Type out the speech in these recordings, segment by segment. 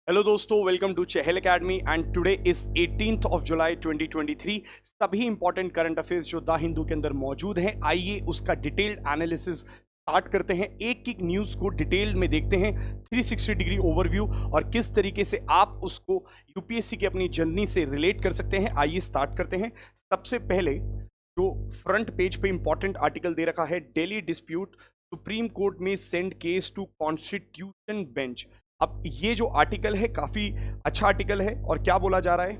Hello दोस्तों, welcome to Chahal academy and today is 18th of July 2023। सभी important current affairs जो the Hindu के अंदर मौजूद हैं, आइए उसका डिटेल्ड एनालिसिस स्टार्ट करते हैं। एक एक न्यूज़ को डिटेल में देखते हैं, 360 डिग्री ओवरव्यू, और किस तरीके से आप उसको यूपीएससी की अपनी जर्नी से रिलेट कर सकते हैं। आइए स्टार्ट करते हैं। सबसे पहले जो फ्रंट पेज पे इंपॉर्टेंट आर्टिकल दे रखा है, दिल्ली डिस्प्यूट, सुप्रीम कोर्ट में send case to constitution bench. अब ये जो आर्टिकल है काफी अच्छा आर्टिकल है, और क्या बोला जा रहा है,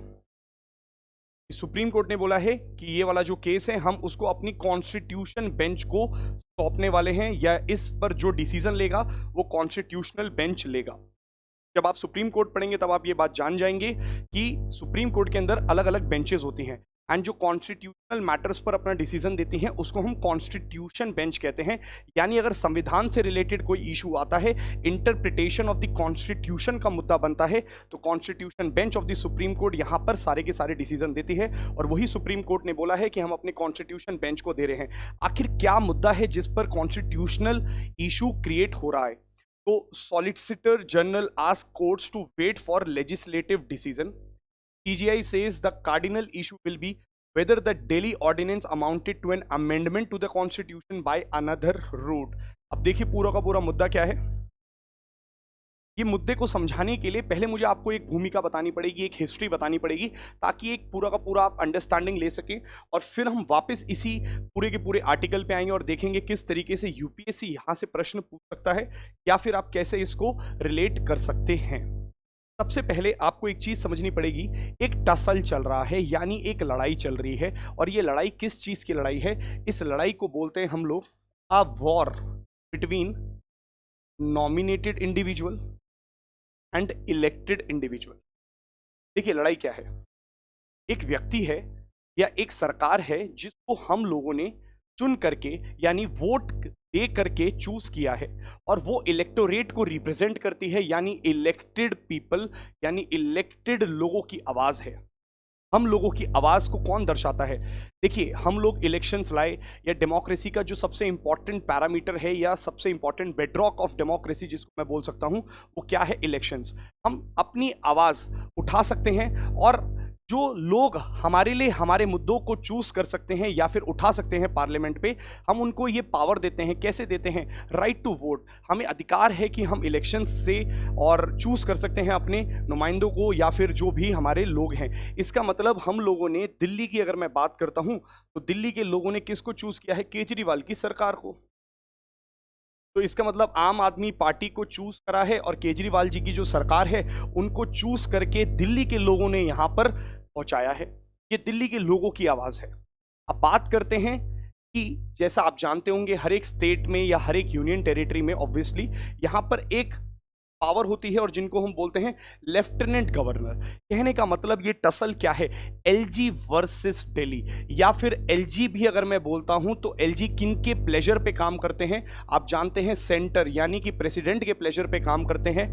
सुप्रीम कोर्ट ने बोला है कि ये वाला जो केस है हम उसको अपनी कॉन्स्टिट्यूशन बेंच को सौंपने वाले हैं, या इस पर जो डिसीजन लेगा वो कॉन्स्टिट्यूशनल बेंच लेगा। जब आप सुप्रीम कोर्ट पढ़ेंगे तब आप ये बात जान जाएंगे कि सुप्रीम कोर्ट के अंदर अलग अलग बेंचेस होती हैं, एंड जो कॉन्स्टिट्यूशनल मैटर्स पर अपना डिसीजन देती हैं उसको हम कॉन्स्टिट्यूशन बेंच कहते हैं। यानी अगर संविधान से रिलेटेड कोई इशू आता है, इंटरप्रिटेशन ऑफ द कॉन्स्टिट्यूशन का मुद्दा बनता है, तो constitution bench of the supreme court यहां पर सारे के सारे डिसीजन देती है, और वही सुप्रीम कोर्ट ने बोला है कि हम अपने कॉन्स्टिट्यूशन बेंच को दे रहे हैं। आखिर क्या मुद्दा है जिस पर कॉन्स्टिट्यूशनल इशू क्रिएट हो रहा है? तो solicitor general ask courts to wait for legislative decision. CGI says the cardinal issue will be whether the Delhi ordinance amounted to an amendment to the constitution by another route। अब देखिए पूरा का पूरा मुद्दा क्या है। ये मुद्दे को समझाने के लिए पहले मुझे आपको एक भूमिका बतानी पड़ेगी, एक हिस्ट्री बतानी पड़ेगी, ताकि एक पूरा का पूरा आप अंडरस्टैंडिंग ले सकें, और फिर हम वापस इसी पूरे के पूरे आर्टिकल पे आएंगे और देखेंगे किस तरीके से यूपीएससी यहां से प्रश्न पूछ सकता है, या फिर आप कैसे इसको रिलेट कर सकते हैं। सबसे पहले आपको एक चीज समझनी पड़ेगी, एक टसल चल रहा है, यानी एक लड़ाई चल रही है, और ये लड़ाई किस चीज की लड़ाई है? इस लड़ाई को बोलते हैं हम लोग a war between nominated individual and elected individual. देखिए लड़ाई क्या है, एक व्यक्ति है या एक सरकार है जिसको हम लोगों ने चुन करके यानी वोट दे करके चूज किया है, और वो इलेक्टोरेट को रिप्रेजेंट करती है, यानी इलेक्टेड पीपल, यानी इलेक्टेड लोगों की आवाज है। हम लोगों की आवाज को कौन दर्शाता है? देखिए हम लोग इलेक्शंस लाए, या डेमोक्रेसी का जो सबसे इंपॉर्टेंट पैरामीटर है या सबसे इंपॉर्टेंट बेडरॉक ऑफ डेमोक्रेसी जिसको मैं बोल सकता हूं, वो क्या है? इलेक्शंस। हम अपनी आवाज उठा सकते हैं, और जो लोग हमारे लिए हमारे मुद्दों को चूज कर सकते हैं या फिर उठा सकते हैं पार्लियामेंट पे, हम उनको ये पावर देते हैं। कैसे देते हैं? Right to vote. हमें अधिकार है कि हम इलेक्शन से और चूज कर सकते हैं अपने नुमाइंदों को, या फिर जो भी हमारे लोग हैं। इसका मतलब हम लोगों ने दिल्ली की अगर मैं बात करता हूं, तो दिल्ली के लोगों ने किसको चूज किया है? केजरीवाल की सरकार को। तो इसका मतलब आम आदमी पार्टी को चूज करा है, और केजरीवाल जी की जो सरकार है उनको चूज करके दिल्ली के लोगों ने यहां पर पहुंचाया है। ये दिल्ली के लोगों की आवाज है। अब बात करते हैं कि जैसा आप जानते होंगे, हर एक स्टेट में या हर एक यूनियन टेरिटरी में ऑब्वियसली यहां पर एक पावर होती है, और जिनको हम बोलते हैं लेफ्टिनेंट गवर्नर। कहने का मतलब ये टसल क्या है? एलजी वर्सेस दिल्ली, या फिर एलजी भी अगर मैं बोलता हूं तो एलजी किन के प्लेजर पे काम करते हैं? आप जानते हैं सेंटर, यानी कि प्रेसिडेंट के प्लेजर पे काम करते हैं।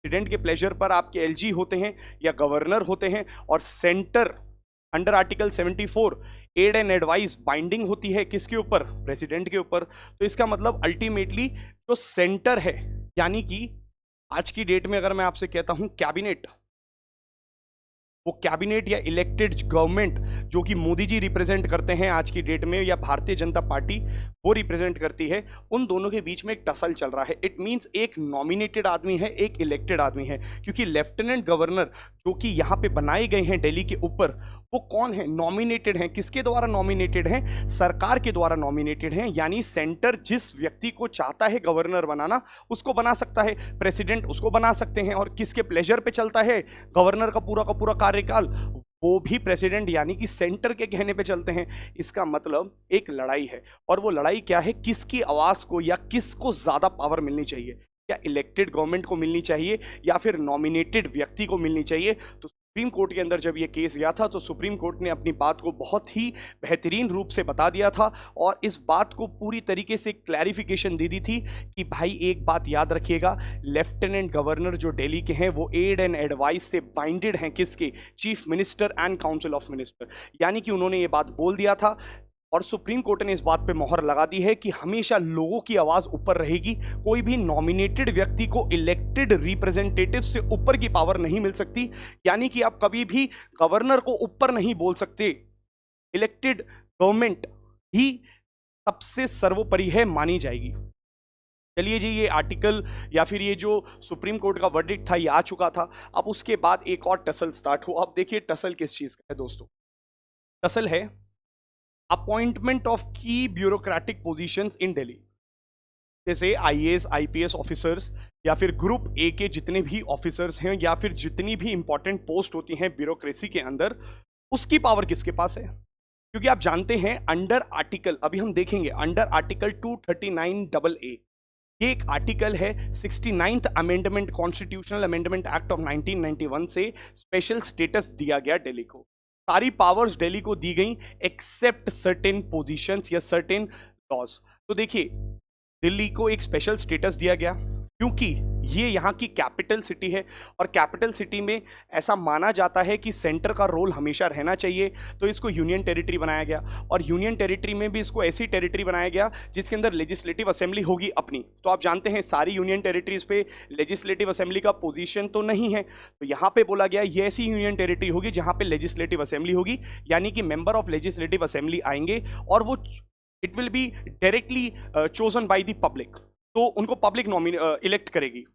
प्रेसिडेंट के प्लेजर पर आपके एलजी होते हैं या गवर्नर होते हैं, और centre under article 74 aid and advice binding होती है किसके ऊपर? प्रेसिडेंट के ऊपर। तो इसका मतलब अल्टीमेटली जो सेंटर है, यानी कि आज की डेट में अगर मैं आपसे कहता हूं कैबिनेट, वो कैबिनेट या इलेक्टेड गवर्नमेंट जो कि मोदी जी रिप्रेजेंट करते हैं आज की डेट में, या भारतीय जनता पार्टी वो रिप्रेजेंट करती है, उन दोनों के बीच में एक टसल चल रहा है। इट मींस एक नॉमिनेटेड आदमी है, एक इलेक्टेड आदमी है, क्योंकि लेफ्टिनेंट गवर्नर जो कि यहां पे बनाए गए हैं दिल्ली के ऊपर, वो कौन है? नॉमिनेटेड हैं। किसके द्वारा नॉमिनेटेड हैं? सरकार के द्वारा नॉमिनेटेड हैं। यानी सेंटर जिस व्यक्ति को चाहता है गवर्नर बनाना, उसको बना सकता है, प्रेसिडेंट उसको बना सकते हैं। और किसके प्लेजर पे चलता है गवर्नर का पूरा कार्यकाल? वो भी प्रेसिडेंट यानी कि सेंटर के कहने पे चलते हैं। इसका मतलब एक लड़ाई है, और वो लड़ाई क्या है? किसकी आवाज को या किसको ज्यादा पावर मिलनी चाहिए? क्या इलेक्टेड गवर्नमेंट को मिलनी चाहिए, या फिर नॉमिनेटेड व्यक्ति को मिलनी चाहिए? तो सुप्रीम कोर्ट के अंदर जब ये केस गया था, तो सुप्रीम कोर्ट ने अपनी बात को बहुत ही बेहतरीन रूप से बता दिया था, और इस बात को पूरी तरीके से क्लैरिफिकेशन दे दी थी कि भाई एक बात याद रखिएगा, लेफ्टिनेंट गवर्नर जो दिल्ली के हैं वो एड एंड एडवाइस से बाइंडेड हैं। किसके? Chief minister and council of minister. यानी कि उन्होंने ये बात बोल दिया था और सुप्रीम कोर्ट ने इस बात पे मोहर लगा दी है कि हमेशा लोगों की आवाज ऊपर रहेगी। कोई भी नॉमिनेटेड व्यक्ति को इलेक्टेड रिप्रेजेंटेटिव से ऊपर की पावर नहीं मिल सकती, यानी कि आप कभी भी गवर्नर को ऊपर नहीं बोल सकते। इलेक्टेड गवर्नमेंट ही सबसे सर्वोपरि है मानी जाएगी। चलिए जी, ये आर्टिकल या फिर ये जो सुप्रीम कोर्ट का वर्डिक्ट था ये आ चुका था। अब उसके बाद एक और टसल स्टार्ट हुआ। अब देखिए टसल किस चीज का है दोस्तों। टसल है अपॉइंटमेंट ऑफ की ब्यूरोक्रेटिक पोजीशंस इन दिल्ली, जैसे आईएएस आईपीएस ऑफिसर्स या फिर ग्रुप ए के जितने भी ऑफिसर्स हैं या फिर जितनी भी इंपॉर्टेंट पोस्ट होती हैं ब्यूरोक्रेसी के अंदर, उसकी पावर किसके पास है? क्योंकि आप जानते हैं अंडर आर्टिकल, अभी हम देखेंगे अंडर आर्टिकल 239AA, ये एक आर्टिकल है 69th amendment constitutional amendment act of 1991 से स्पेशल स्टेटस दिया गया दिल्ली को। सारी पावर्स दिल्ली को दी गई एक्सेप्ट सर्टेन पोजीशंस या सर्टेन लॉज। तो देखिए दिल्ली को एक स्पेशल स्टेटस दिया गया क्योंकि ये यहाँ की कैपिटल सिटी है और कैपिटल सिटी में ऐसा माना जाता है कि सेंटर का रोल हमेशा रहना चाहिए, तो इसको यूनियन टेरिटरी बनाया गया। और यूनियन टेरिटरी में भी इसको ऐसी टेरिटरी बनाया गया जिसके अंदर लेजिस्लेटिव असेंबली होगी अपनी। तो आप जानते हैं सारी यूनियन टेरिटरीज पे लेजिस्लेटिव असेंबली का पोजीशन तो नहीं है, तो यहाँ पे बोला गया ये ऐसी यूनियन टेरिटरी होगी जहाँ पे लेजिस्लेटिव असेंबली होगी, यानी कि मेंबर ऑफ लेजिस्लेटिव असेंबली आएंगे और वो it will be directly chosen by the public, तो उनको पब्लिक इलेक्ट करेगी।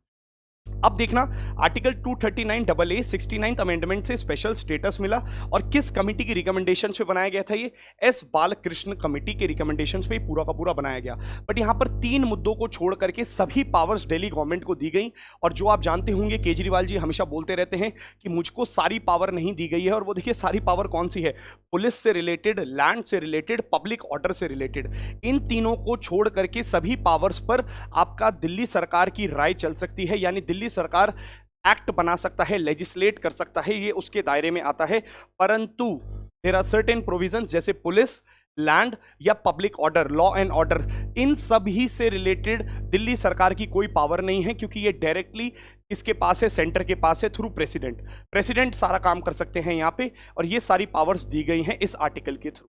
अब देखना आर्टिकल 239AA 69th अमेंडमेंट से स्पेशल स्टेटस मिला और किस कमिटी की रिकमेंडेशन पे बनाया गया था? ये एस बालकृष्ण कमिटी के रिकमेंडेशन पे पूरा का पूरा बनाया गया। बट यहां पर 3 मुद्दों को छोड़ करके सभी पावर्स दिल्ली गवर्नमेंट को दी गई। और जो आप जानते होंगे केजरीवाल जी हमेशा बोलते रहते हैं कि मुझको सारी पावर नहीं दी गई है, और वो देखिए सारी पावर कौन सी है, पुलिस से रिलेटेड, लैंड से रिलेटेड, पब्लिक ऑर्डर से रिलेटेड। इन तीनों को छोड़ करके सभी पावर्स पर आपका दिल्ली सरकार की राय चल सकती है, यानी दिल्ली सरकार एक्ट बना सकता है, लेजिस्लेट कर सकता है, ये उसके दायरे में आता है। परंतु देयर आर सर्टेन प्रोविजंस जैसे पुलिस, लैंड या public order, law and order, इन सभी से रिलेटेड दिल्ली सरकार की कोई पावर नहीं है, क्योंकि ये डायरेक्टली किसके पास है? सेंटर के पास है, थ्रू प्रेसिडेंट। प्रेसिडेंट सारा काम कर सकते हैं यहाँ पे, और ये सारी पावर्स दी गई हैं इस आर्टिकल के थ्रू।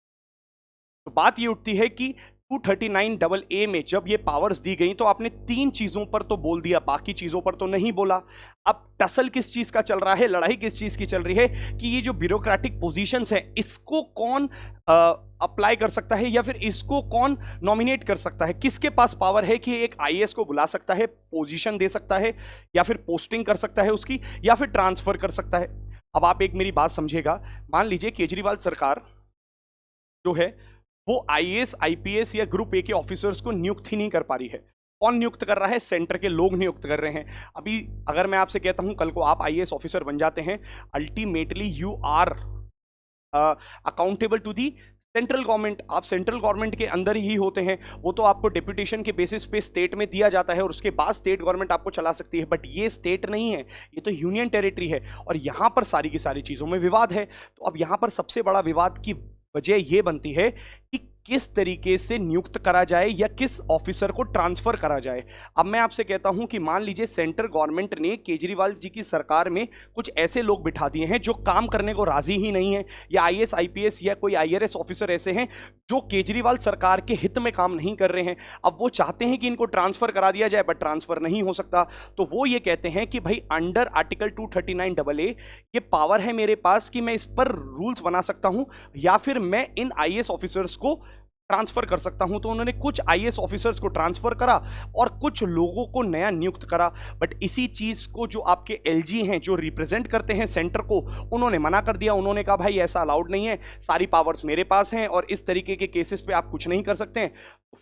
तो बात ये उठती है कि 239AA में जब ये पावर्स दी गई तो आपने 3 चीजों पर तो बोल दिया, बाकी चीजों पर तो नहीं बोला। अब टसल किस चीज का चल रहा है, लड़ाई किस चीज की चल रही है कि ये जो ब्यूरोक्रेटिक पोजीशंस है इसको कौन अप्लाई कर सकता है या फिर इसको कौन नॉमिनेट कर सकता है, किसके पास पावर है कि एक आईएएस को बुला सकता है, पोजीशन दे सकता है, या फिर पोस्टिंग कर सकता है उसकी, या फिर ट्रांसफर कर सकता है। अब आप एक मेरी बात समझिएगा, मान लीजिए केजरीवाल सरकार जो है वो आईएएस आईपीएस या ग्रुप ए के ऑफिसर्स को नियुक्त ही नहीं कर पा रही है। कौन नियुक्त कर रहा है? सेंटर के लोग नियुक्त कर रहे हैं। अभी अगर मैं आपसे कहता हूं कल को आप आईएएस ऑफिसर बन जाते हैं, ultimately you are accountable to the central government. आप सेंट्रल गवर्नमेंट के अंदर ही होते हैं, वो तो आपको डेप्यूटेशन के बेसिस पे स्टेट में दिया जाता है और उसके बाद स्टेट गवर्नमेंट आपको चला सकती है। बट ये स्टेट नहीं है, ये तो यूनियन टेरिटरी है, और यहां पर सारी की सारी चीजों में विवाद है। तो अब यहां पर सबसे बड़ा विवाद की वजह यह बनती है कि किस तरीके से नियुक्त करा जाए या किस ऑफिसर को ट्रांसफर करा जाए। अब मैं आपसे कहता हूं कि मान लीजिए सेंट्रल गवर्नमेंट ने केजरीवाल जी की सरकार में कुछ ऐसे लोग बिठा दिए हैं जो काम करने को राजी ही नहीं है, या आईएएस आईपीएस या कोई आईआरएस ऑफिसर ऐसे हैं जो केजरीवाल सरकार के हित में काम नहीं कर रहे हैं। अब वो चाहते हैं कि इनको ट्रांसफर करा दिया जाए, बट ट्रांसफर नहीं हो सकता। तो वो ये कहते हैं कि भाई अंडर आर्टिकल 239AA ये पावर है मेरे पास कि मैं इस पर रूल्स बना सकता हूं या फिर मैं इन आईएएस ऑफिसर्स को ट्रांसफर कर सकता हूं। तो उन्होंने कुछ आईएएस ऑफिसर्स को ट्रांसफर करा और कुछ लोगों को नया नियुक्त करा। बट इसी चीज को जो आपके एलजी हैं जो रिप्रेजेंट करते हैं सेंटर को, उन्होंने मना कर दिया। उन्होंने कहा भाई ऐसा अलाउड नहीं है, सारी पावर्स मेरे पास हैं और इस तरीके के केसेस पे आप कुछ नहीं कर सकते हैं।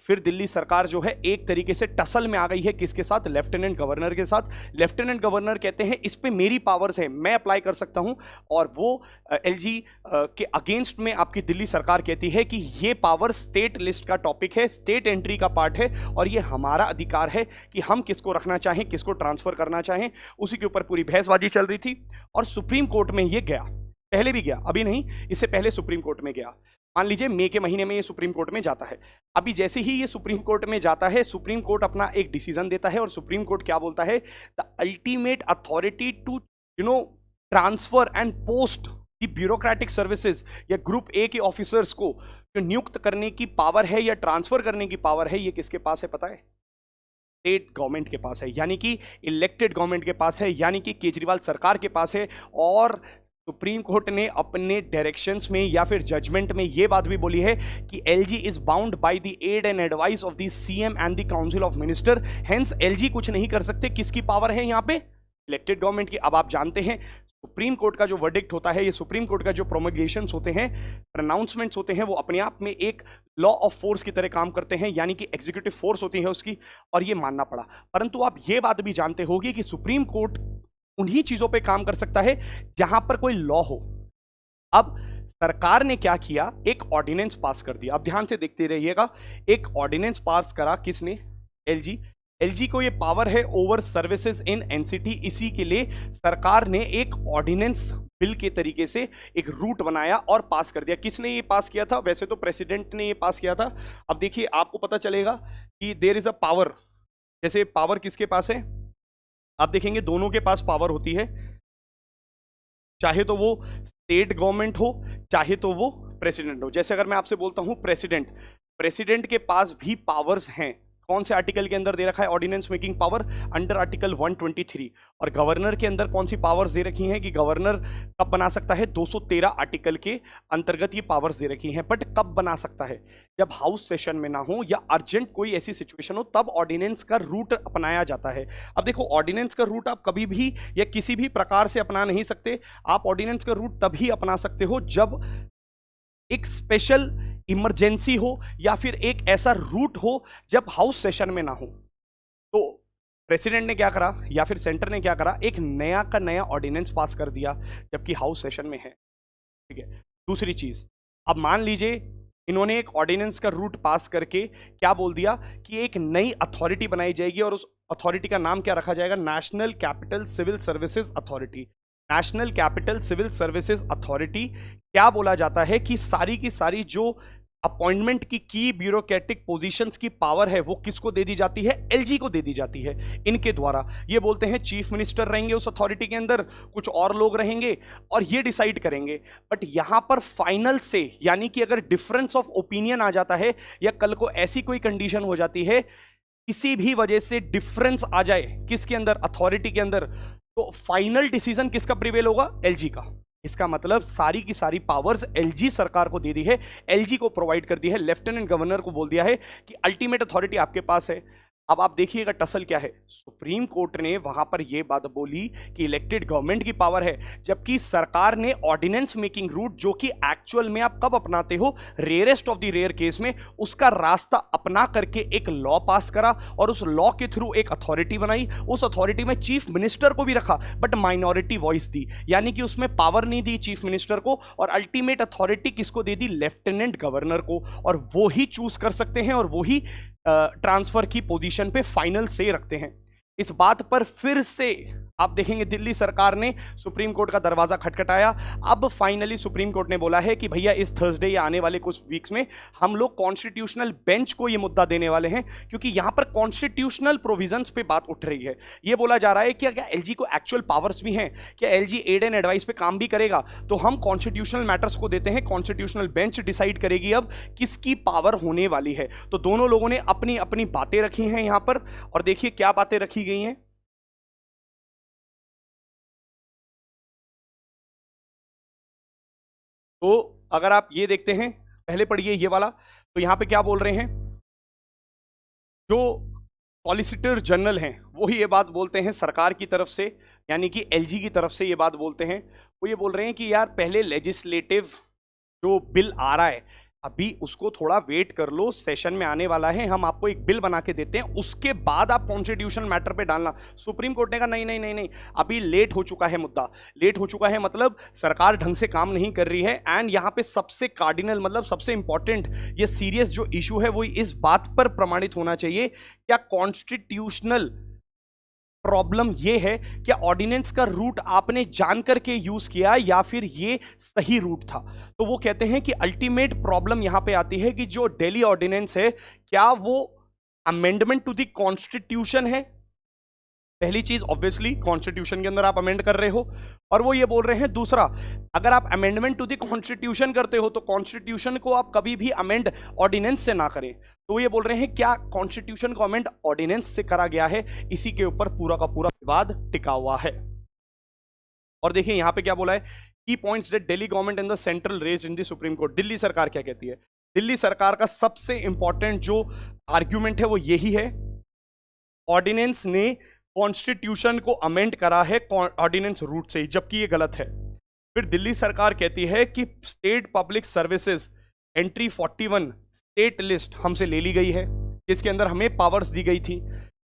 फिर दिल्ली सरकार जो है एक तरीके से टसल में आ गई है, किसके साथ? लेफ्टिनेंट गवर्नर के साथ। लेफ्टिनेंट गवर्नर कहते हैं इस पे मेरी पावर्स है, मैं अप्लाई कर सकता हूं, और वो एलजी के अगेंस्ट में आपकी दिल्ली सरकार कहती है कि ये पावर स्टेट लिस्ट का टॉपिक है, स्टेट एंट्री का पार्ट है, और ये हमारा अधिकार है कि हम किसको रखना चाहें, किसको ट्रांसफर करना चाहें। उसी के ऊपर पूरी बहसबाजी चल रही थी और सुप्रीम कोर्ट में ये गया। पहले भी गया, अभी नहीं, इससे पहले सुप्रीम कोर्ट में गया। मान लीजिए मई के महीने में ये सुप्रीम कोर्ट में जाता है। अभी जैसे ही ये सुप्रीम कोर्ट में जाता है, सुप्रीम कोर्ट अपना एक डिसीजन देता है, और सुप्रीम कोर्ट क्या बोलता है? The ultimate authority to transfer and post the bureaucratic services या ग्रुप ए के ऑफिसर्स को जो नियुक्त करने की पावर है या ट्रांसफर करने की पावर है, ये किसके पास है पता है? स्टेट गवर्नमेंट के पास है, यानी कि इलेक्टेड गवर्नमेंट के पास है, यानी कि केजरीवाल सरकार के पास है। और सुप्रीम कोर्ट ने अपने डायरेक्शंस में या फिर जजमेंट में यह बात भी बोली है कि LG is bound by the aid and advice of the CM and the council of minister, hence LG कुछ नहीं कर सकते। किसकी पावर है यहां पे? इलेक्टेड गवर्नमेंट की। अब आप जानते हैं सुप्रीम कोर्ट का जो वर्डिक्ट होता है, ये सुप्रीम कोर्ट का जो प्रोमोगेशंस होते हैं, प्रोनाउंसमेंट्स होते हैं, वो अपने आप में एक लॉ ऑफ फोर्स की तरह काम करते हैं, यानी कि एग्जीक्यूटिव फोर्स होती है उसकी, और ये मानना पड़ा। परंतु आप ये बात भी जानते होंगे कि सुप्रीम कोर्ट उन्हीं चीजों पे काम कर सकता है जहां पर कोई लॉ हो। अब सरकार ने क्या किया, एक ऑर्डिनेंस पास कर दिया। अब ध्यान से देखते रहिएगा, एक ऑर्डिनेंस पास करा किसने? एलजी। एलजी को ये पावर है ओवर सर्विसेज इन एनसीटी। इसी के लिए सरकार ने एक ऑर्डिनेंस बिल के तरीके से एक रूट बनाया और पास कर दिया। किसने ये पास किया था? वैसे तो प्रेसिडेंट ने ये पास किया था। अब देखिए, आपको पता चलेगा कि देयर इज अ पावर। जैसे पावर किसके पास है? आप देखेंगे दोनों के पास पावर होती है, चाहे तो वो स्टेट गवर्नमेंट हो, चाहे तो वो प्रेसिडेंट हो। जैसे अगर मैं आपसे बोलता हूं प्रेसिडेंट के पास भी पावर्स हैं। कौन से आर्टिकल के अंदर दे रखा है ordinance making power? Under article 123। और गवर्नर के अंदर कौन सी पावर्स दे रखी हैं कि गवर्नर कब बना सकता है? 213 आर्टिकल के अंतर्गत ये पावर्स दे रखी हैं। बट कब बना सकता है? जब हाउस सेशन में ना हो या अर्जेंट कोई ऐसी सिचुएशन हो, तब ऑर्डिनेंस का रूट अपनाया जाता है। अब देखो, ऑर्डिनेंस का रूट आप कभी भी या किसी भी प्रकार से अपना नहीं सकते। आप ऑर्डिनेंस का रूट तभी अपना सकते हो जब एक स्पेशल इमरजेंसी हो या फिर एक ऐसा रूट हो जब हाउस सेशन में ना हो। तो प्रेसिडेंट ने क्या करा या फिर सेंटर ने क्या करा? एक नया का नया ऑर्डिनेंस पास कर दिया जबकि हाउस सेशन में है। ठीक है। दूसरी चीज, अब मान लीजिए इन्होंने एक ऑर्डिनेंस का रूट पास करके क्या बोल दिया कि एक नई अथॉरिटी बनाई जाएगी और उस अथॉरिटी का नाम क्या रखा जाएगा? National capital civil services authority. National capital civil services authority क्या बोला जाता है कि सारी की सारी जो अपॉइंटमेंट की ब्यूरोक्रेटिक पोजीशंस की पावर है वो किसको दे दी जाती है? एलजी को दे दी जाती है इनके द्वारा। ये बोलते हैं चीफ मिनिस्टर रहेंगे उस अथॉरिटी के अंदर, कुछ और लोग रहेंगे और ये डिसाइड करेंगे। बट यहां पर फाइनल से, यानी कि अगर डिफरेंस ऑफ ओपिनियन आ जाता है या कल को ऐसी कोई कंडीशन हो जाती है, किसी भी वजह से डिफरेंस आ जाए किसके अंदर? अथॉरिटी के अंदर, तो फाइनल डिसीजन किसका प्रिवेल होगा? एलजी का। इसका मतलब सारी की सारी पावर्स एलजी सरकार को दे दी है, एलजी को प्रोवाइड कर दी है। लेफ्टिनेंट गवर्नर को बोल दिया है कि अल्टीमेट अथॉरिटी आपके पास है। अब आप देखिएगा टसल क्या है। सुप्रीम कोर्ट ने वहां पर यह बात बोली कि इलेक्टेड गवर्नमेंट की पावर है, जबकि सरकार ने ऑर्डिनेंस मेकिंग रूट, जो कि एक्चुअल में आप कब अपनाते हो? Rarest of the rare case में, उसका रास्ता अपना करके एक लॉ पास करा और उस लॉ के थ्रू एक अथॉरिटी बनाई। उस अथॉरिटी में चीफ मिनिस्टर को भी रखा, बट माइनॉरिटी वॉइस दी, यानी कि उसमें पावर नहीं दी चीफ मिनिस्टर को, और अल्टीमेट अथॉरिटी किसको दे दी? लेफ्टिनेंट गवर्नर को। और वो ही चूज कर सकते हैं और वो ही ट्रांसफर की पोजीशन पे फाइनल से रखते हैं। इस बात पर फिर से आप देखेंगे दिल्ली सरकार ने सुप्रीम कोर्ट का दरवाजा खटखटाया। अब फाइनली सुप्रीम कोर्ट ने बोला है कि भैया इस थर्सडे या आने वाले कुछ वीक्स में हम लोग कॉन्स्टिट्यूशनल बेंच को यह मुद्दा देने वाले हैं, क्योंकि यहां पर कॉन्स्टिट्यूशनल प्रोविजंस पे बात उठ रही है। यह बोला जा रहा है कि क्या एलजी को एक्चुअल पावर्स भी हैं? क्या एलजी एड एंड एडवाइस पे काम भी करेगा? तो हम कॉन्स्टिट्यूशनल मैटर्स को देते हैं, कॉन्स्टिट्यूशनल बेंच डिसाइड करेगी अब किसकी पावर होने वाली है। तो दोनों लोगों ने अपनी अपनी बातें रखी हैं यहां पर, और देखिए क्या बातें रखी गई हैं। तो अगर आप ये देखते हैं, पहले पढ़िए ये वाला, तो यहां पे क्या बोल रहे हैं? जो सॉलिसिटर जनरल हैं वो ही ये बात बोलते हैं सरकार की तरफ से, यानी कि एलजी की तरफ से ये बात बोलते हैं। वो ये बोल रहे हैं कि यार पहले लेजिस्लेटिव जो बिल आ रहा है अभी उसको थोड़ा वेट कर लो, सेशन में आने वाला है, हम आपको एक बिल बना के देते हैं, उसके बाद आप कॉन्स्टिट्यूशन मैटर पे डालना। सुप्रीम कोर्ट ने कहा नहीं नहीं नहीं नहीं, अभी लेट हो चुका है मुद्दा, लेट हो चुका है, मतलब सरकार ढंग से काम नहीं कर रही है। एंड यहां पे सबसे कार्डिनल, मतलब सबसे इंपॉर्टेंट, ये सीरियस जो इशू है वो इस बात पर प्रमाणित होना चाहिए, क्या कॉन्स्टिट्यूशनल प्रॉब्लम ये है, क्या ऑर्डिनेंस का रूट आपने जान करके यूज किया या फिर ये सही रूट था? तो वो कहते हैं कि अल्टीमेट प्रॉब्लम यहां पे आती है कि जो दिल्ली ऑर्डिनेंस है क्या वो अमेंडमेंट टू द कॉन्स्टिट्यूशन है? पहली चीज ऑब्वियसली कॉन्स्टिट्यूशन के अंदर आप अमेंड कर रहे हो, और वो ये बोल रहे हैं दूसरा, अगर आप अमेंडमेंट टू द कॉन्स्टिट्यूशन करते हो तो कॉन्स्टिट्यूशन को आप कभी भी अमेंड ऑर्डिनेंस से ना करें। तो वो ये बोल रहे हैं क्या कॉन्स्टिट्यूशन को अमेंड ऑर्डिनेंस से करा गया है, इसी के ऊपर पूरा का पूरा विवाद टिका हुआ है। और देखिए यहां पे क्या बोला है, की points that Delhi government and the central raise in the supreme court. Delhi सरकार क्या कहती है, दिल्ली सरकार का सबसे इंपॉर्टेंट जो आर्ग्यूमेंट है वो यही है, ऑर्डिनेंस ने कॉन्स्टिट्यूशन को अमेंड करा है ऑर्डिनेंस रूट से, जबकि ये गलत है। फिर दिल्ली सरकार कहती है कि state public services entry 41 state list हमसे ले ली गई है, जिसके अंदर हमें पावर्स दी गई थी।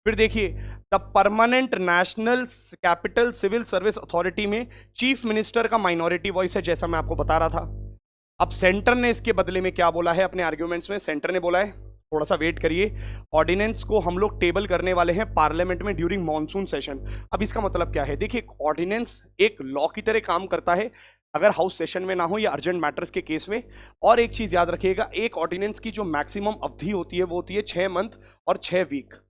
फिर देखिए the permanent national capital civil service authority में चीफ मिनिस्टर का माइनॉरिटी वॉइस है, जैसा मैं आपको बता रहा था। अब सेंटर ने इसके बदले में क्या बोला है अपने आर्ग्यूमेंट्स में, सेंटर ने बोला है, थोड़ा सा वेट करिए, ऑर्डिनेंस को हम लोग टेबल करने वाले हैं पार्लियामेंट में ड्यूरिंग मॉनसून सेशन। अब इसका मतलब क्या है, देखिए ऑर्डिनेंस एक लॉ की तरह काम करता है अगर हाउस सेशन में ना हो या अर्जेंट मैटर्स के केस में। और एक चीज याद रखिएगा, एक ऑर्डिनेंस की जो मैक्सिमम अवधि होती है वो होती है 6 मंथ और 6 वीक,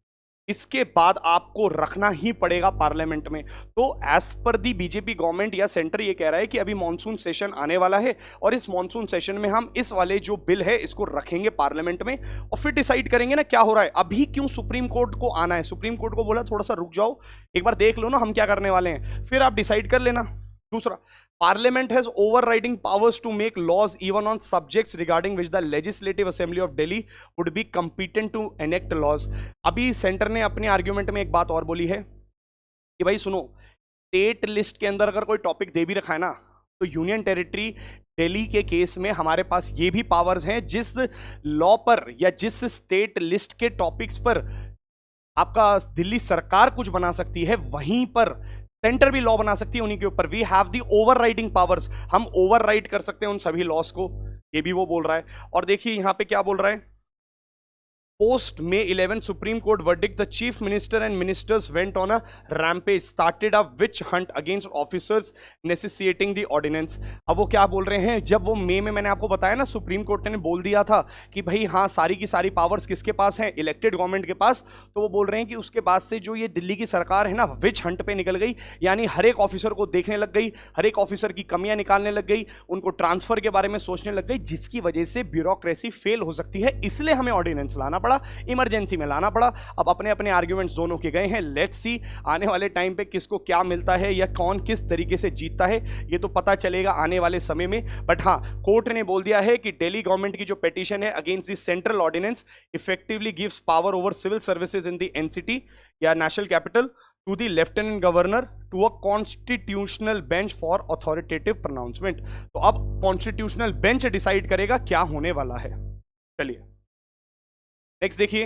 इसके बाद आपको रखना ही पड़ेगा पार्लियामेंट में। तो एज पर दी बीजेपी गवर्नमेंट या सेंटर ये कह रहा है कि अभी मॉनसून सेशन आने वाला है और इस मॉनसून सेशन में हम इस वाले जो बिल है इसको रखेंगे पार्लियामेंट में और फिर डिसाइड करेंगे ना क्या हो रहा है। अभी क्यों सुप्रीम कोर्ट को आना है, सुप्रीम कोर्ट को बोला थोड़ा सा रुक जाओ, एक बार देख लो ना हम क्या करने वाले हैं, फिर आप डिसाइड कर लेना। दूसरा, Parliament has overriding powers to make laws even on subjects regarding which the Legislative Assembly of Delhi would be competent to enact laws। अभी सेंटर ने अपने आर्ग्यूमेंट में एक बात और बोली है कि भाई सुनो, स्टेट लिस्ट के अंदर अगर कोई टॉपिक दे भी रखा है ना, तो यूनियन टेरिटरी दिल्ली के केस में हमारे पास ये भी पावर्स हैं, जिस लॉ पर या जिस स्टेट लिस्ट के टॉपिक्स पर आपका दिल्ली सरकार कुछ बना सकती है, वहीं पर सेंटर भी लॉ बना सकती है उन्हीं के ऊपर। We have the overriding powers, हम ओवरराइड कर सकते हैं उन सभी लॉस को, ये भी वो बोल रहा है। और देखिए यहां पे क्या बोल रहा है, Post May 11 Supreme Court verdict, the Chief Minister and ministers went on a rampage, started a witch hunt against officers necessitating the ordinance। अब वो क्या बोल रहे हैं, जब वो मई में मैंने आपको बताया ना सुप्रीम कोर्ट ने बोल दिया था कि भाई हाँ सारी की सारी पावर्स किसके पास हैं, इलेक्टेड गवर्नमेंट के पास, तो वो बोल रहे हैं कि उसके बाद से जो ये दिल्ली की सरकार है ना विच हंट पे निकल गई, यानी हर एक ऑफिसर को देखने लग गई, हर एक ऑफिसर की कमियां निकालने लग गई, उनको ट्रांसफर के बारे में सोचने लग गई, जिसकी वजह से ब्यूरोक्रेसी फेल हो सकती है, इसलिए हमें ऑर्डिनेंस लाना पड़ा, इमरजेंसी में लाना पड़ा। अब अपने अपने आर्ग्यूमेंट्स दोनों के गए हैं, लेट्स सी आने वाले टाइम पे किसको क्या मिलता है या कौन किस तरीके से जीतता है, ये तो पता चलेगा आने वाले समय में। बट हाँ, कोर्ट ने बोल दिया है कि दिल्ली गवर्नमेंट की जो पिटीशन है against the central ordinance effectively gives power over civil services in the NCT या national capital to the lieutenant governor to a constitutional bench for authoritative pronouncement। तो अब constitutional bench डिसाइड करेगा क्या होने वाला है। चलिए नेक्स्ट देखिए,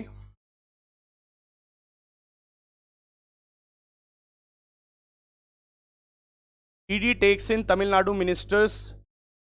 ED takes in Tamil Nadu ministers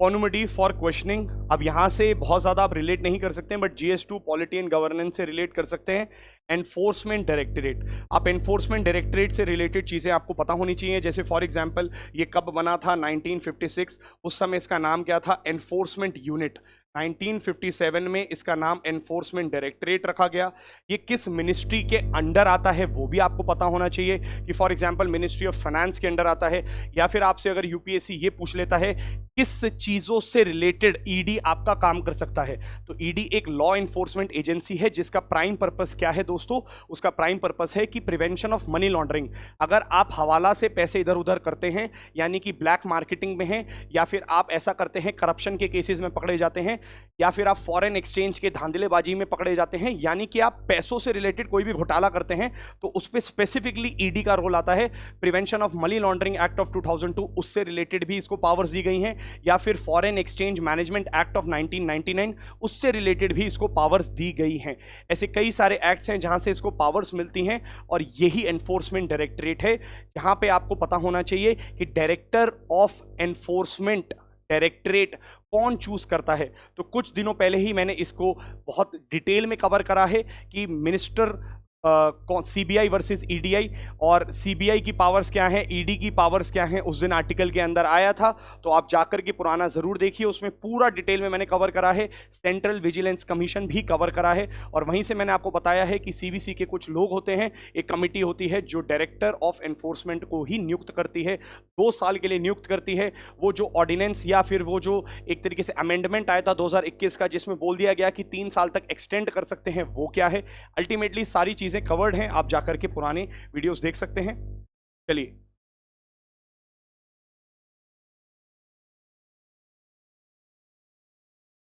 कॉन्युमिटी for questioning. अब यहां से बहुत ज्यादा आप रिलेट नहीं कर सकते हैं, but GS2 polity and governance से रिलेट कर सकते हैं। एनफोर्समेंट डायरेक्टरेट, आप एनफोर्समेंट डायरेक्टरेट से रिलेटेड चीजें आपको पता होनी चाहिए, जैसे फॉर एग्जांपल ये कब बना था, 1956, उस समय इसका नाम क्या था, एनफोर्समेंट यूनिट। 1957 में इसका नाम एनफोर्समेंट डायरेक्टरेट रखा गया। ये किस मिनिस्ट्री के अंडर आता है वो भी आपको पता होना चाहिए, कि for example ministry of finance के अंडर आता है, या फिर आपसे अगर यूपीएससी ये पूछ लेता है किस चीजों से रिलेटेड ईडी आपका काम कर सकता है, तो ईडी एक लॉ एनफोर्समेंट एजेंसी है जिसका प्राइम पर्पस क्या है दोस्तों, उसका प्राइम पर्पस है कि प्रिवेंशन ऑफ मनी लॉन्ड्रिंग। अगर आप हवाला से पैसे इधर उधर करते हैं, यानी कि ब्लैक मार्केटिंग में हैं, या फिर आप ऐसा करते हैं करप्शन के केसेस में पकड़े जाते हैं, या फिर आप फॉरेन एक्सचेंज के धांधलेबाजी में पकड़े जाते हैं, यानी कि आप पैसों से रिलेटेड कोई भी घोटाला करते हैं, तो उस पर स्पेसिफिकली ईडी का रोल आता है। Prevention of money laundering act of 2002 उससे रिलेटेड भी इसको पावर्स दी गई हैं, या फिर foreign exchange management act of 1999 उससे रिलेटेड भी इसको पावर्स दी गई हैं। ऐसे कई सारे एक्ट्स हैं जहां से इसको पावर्स मिलती हैं, और यही एनफोर्समेंट डायरेक्टरेट है, जहां पे आपको पता होना चाहिए कि डायरेक्टर ऑफ एनफोर्समेंट डायरेक्टरेट कौन चूज करता है। तो कुछ दिनों पहले ही मैंने इसको बहुत डिटेल में कवर करा है कि मिनिस्टर कौन सीबीआई वर्सेस ईडीआई, और सीबीआई की पावर्स क्या हैं, ईडी की पावर्स क्या हैं, उस दिन आर्टिकल के अंदर आया था। तो आप जाकर के पुराना जरूर देखिए, उसमें पूरा डिटेल में मैंने कवर करा है। सेंट्रल विजिलेंस कमीशन भी कवर करा है, और वहीं से मैंने आपको बताया है कि सीवीसी के कुछ लोग होते हैं, एक कमिटी होती है जो डायरेक्टर ऑफ एनफोर्समेंट को ही नियुक्त करती है, 2 साल के लिए नियुक्त करती है। वो जो ऑर्डिनेंस या फिर वो जो एक तरीके से अमेंडमेंट आया था 2021 का, जिसमें बोल दिया गया कि 3 साल तक एक्सटेंड कर सकते हैं, वो क्या है। अल्टीमेटली सारी चीजें कवर्ड हैं, आप जाकर के पुराने वीडियोस देख सकते हैं। चलिए,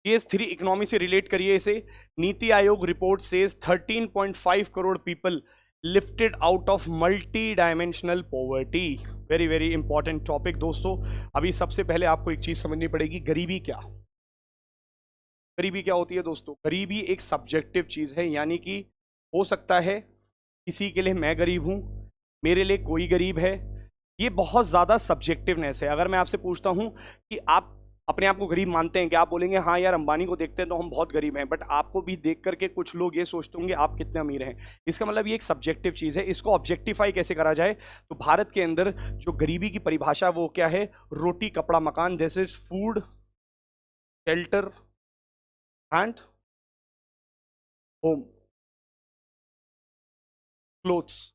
PS3 इकोनॉमी से रिलेट करिए इसे। NITI Aayog report says 13.5 crore people lifted out of multi dimensional poverty. Very very important topic दोस्तों। अभी सबसे पहले आपको एक चीज समझनी पड़ेगी, गरीबी क्या, गरीबी क्या होती है दोस्तों। गरीबी एक सब्जेक्टिव चीज है, यानी कि हो सकता है किसी के लिए मैं गरीब हूं, मेरे लिए कोई गरीब है, ये बहुत ज्यादा सब्जेक्टिवनेस है। अगर मैं आपसे पूछता हूं कि आप अपने आप को गरीब मानते हैं क्या, आप बोलेंगे हाँ यार अंबानी को देखते हैं तो हम बहुत गरीब हैं, बट आपको भी देख करके कुछ लोग ये सोचते होंगे आप कितने अमीर हैं। इसका मतलब ये एक सब्जेक्टिव चीज है। इसको ऑब्जेक्टिफाई कैसे करा जाए, तो भारत के अंदर जो गरीबी की परिभाषा वो क्या है, रोटी कपड़ा मकान, this is food shelter and home, clothes.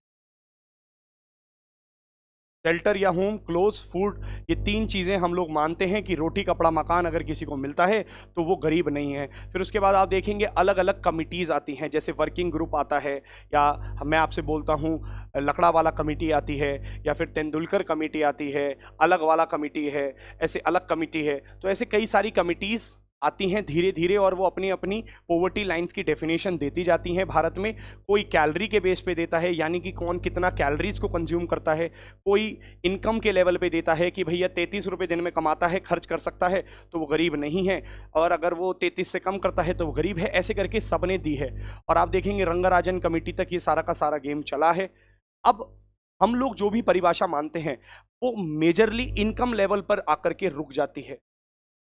Shelter या होम, क्लोथ्स, फूड, ये 3 चीजें हम लोग मानते हैं कि रोटी कपड़ा मकान अगर किसी को मिलता है तो वो गरीब नहीं है। फिर उसके बाद आप देखेंगे अलग अलग कमिटीज आती हैं, जैसे वर्किंग ग्रुप आता है, या मैं आपसे बोलता हूँ लकड़ा वाला कमेटी आती है, या फिर तेंदुलकर कमेटी आती है, अलग वाला कमेटी है, ऐसे अलग कमेटी है। तो ऐसे कई सारी कमिटीज आती हैं धीरे धीरे, और वो अपनी अपनी पॉवर्टी लाइंस की डेफिनेशन देती जाती हैं भारत में। कोई कैलोरी के बेस पे देता है, यानी कि कौन कितना कैलोरीज को कंज्यूम करता है, कोई इनकम के लेवल पे देता है कि भैया 33 रुपये दिन में कमाता है, खर्च कर सकता है, तो वो गरीब नहीं है, और अगर वो 33 से कम करता है तो वो गरीब है। ऐसे करके सबने दी है, और आप देखेंगे रंगराजन कमेटी तक ये सारा का सारा गेम चला है। अब हम लोग जो भी परिभाषा मानते हैं वो मेजरली इनकम लेवल पर आकर के रुक जाती है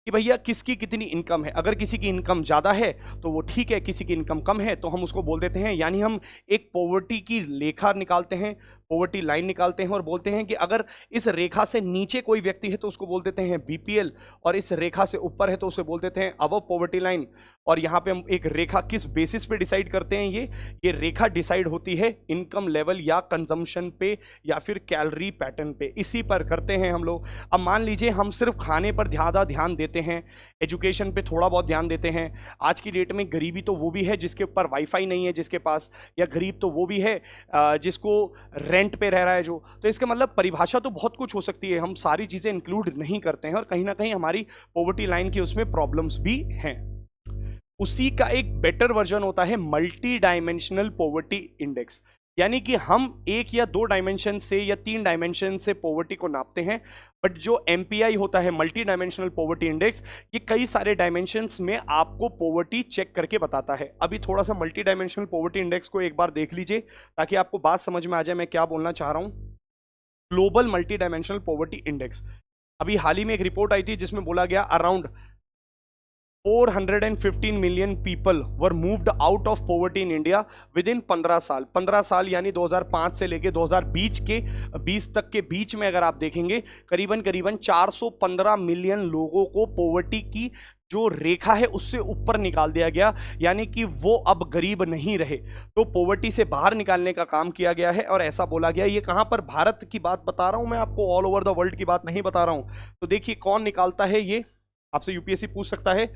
कि भैया किसकी कितनी इनकम है। अगर किसी की इनकम ज़्यादा है तो वो ठीक है, किसी की इनकम कम है तो हम उसको बोल देते हैं, यानी हम एक पॉवर्टी की लेखा निकालते हैं, पॉवर्टी लाइन निकालते हैं, और बोलते हैं कि अगर इस रेखा से नीचे कोई व्यक्ति है तो उसको बोल देते हैं बीपीएल, और इस रेखा से ऊपर है तो उसे बोल देते हैं अबव पॉवर्टी लाइन। और यहाँ पे हम एक रेखा किस बेसिस पे डिसाइड करते हैं, ये रेखा डिसाइड होती है इनकम लेवल या कंजम्पशन पे या फिर कैलोरी पैटर्न पे, इसी पर करते हैं हम लोग। अब मान लीजिए हम सिर्फ खाने पर ज़्यादा ध्यान देते हैं, एजुकेशन पे थोड़ा बहुत ध्यान देते हैं। आज की डेट में गरीबी तो वो भी है जिसके ऊपर वाईफाई नहीं है जिसके पास, या गरीब तो वो भी है जिसको रेंट पे रह रहा है जो। तो इसका मतलब परिभाषा तो बहुत कुछ हो सकती है, हम सारी चीज़ें इंक्लूड नहीं करते हैं, और कहीं ना कहीं हमारी पॉवर्टी लाइन की उसमें प्रॉब्लम्स भी हैं। उसी का एक बेटर वर्जन होता है मल्टी डायमेंशनल पॉवर्टी इंडेक्स, यानी कि हम 1 या 2 डायमेंशन से या 3 डायमेंशन से पॉवर्टी को नापते हैं, बट जो एमपीआई होता है मल्टी डायमेंशनल पॉवर्टी इंडेक्स, ये कई सारे डायमेंशंस में आपको पॉवर्टी चेक करके बताता है। अभी थोड़ा सा मल्टी डायमेंशनल पॉवर्टी इंडेक्स को एक बार देख लीजिए ताकि आपको बात समझ में आ जाए मैं क्या बोलना चाह रहा हूं। Global multi dimensional poverty index, अभी हाल ही में एक रिपोर्ट आई थी जिसमें बोला गया around 415 million people were moved out of poverty in India with in 15 साल। 15 साल यानी 2005 से लेके 2020 तक के बीच में अगर आप देखेंगे करीबन करीबन 415 मिलियन लोगों को पॉवर्टी की जो रेखा है उससे ऊपर निकाल दिया गया, यानी कि वो अब गरीब नहीं रहे। तो पॉवर्टी से बाहर निकालने का काम किया गया है, और ऐसा बोला गया, ये कहां पर, भारत की बात बता रहा हूं मैं आपको, ऑल ओवर द वर्ल्ड की बात नहीं बता रहा हूं। तो देखिए कौन निकालता है, ये आपसे यूपीएससी पूछ सकता है।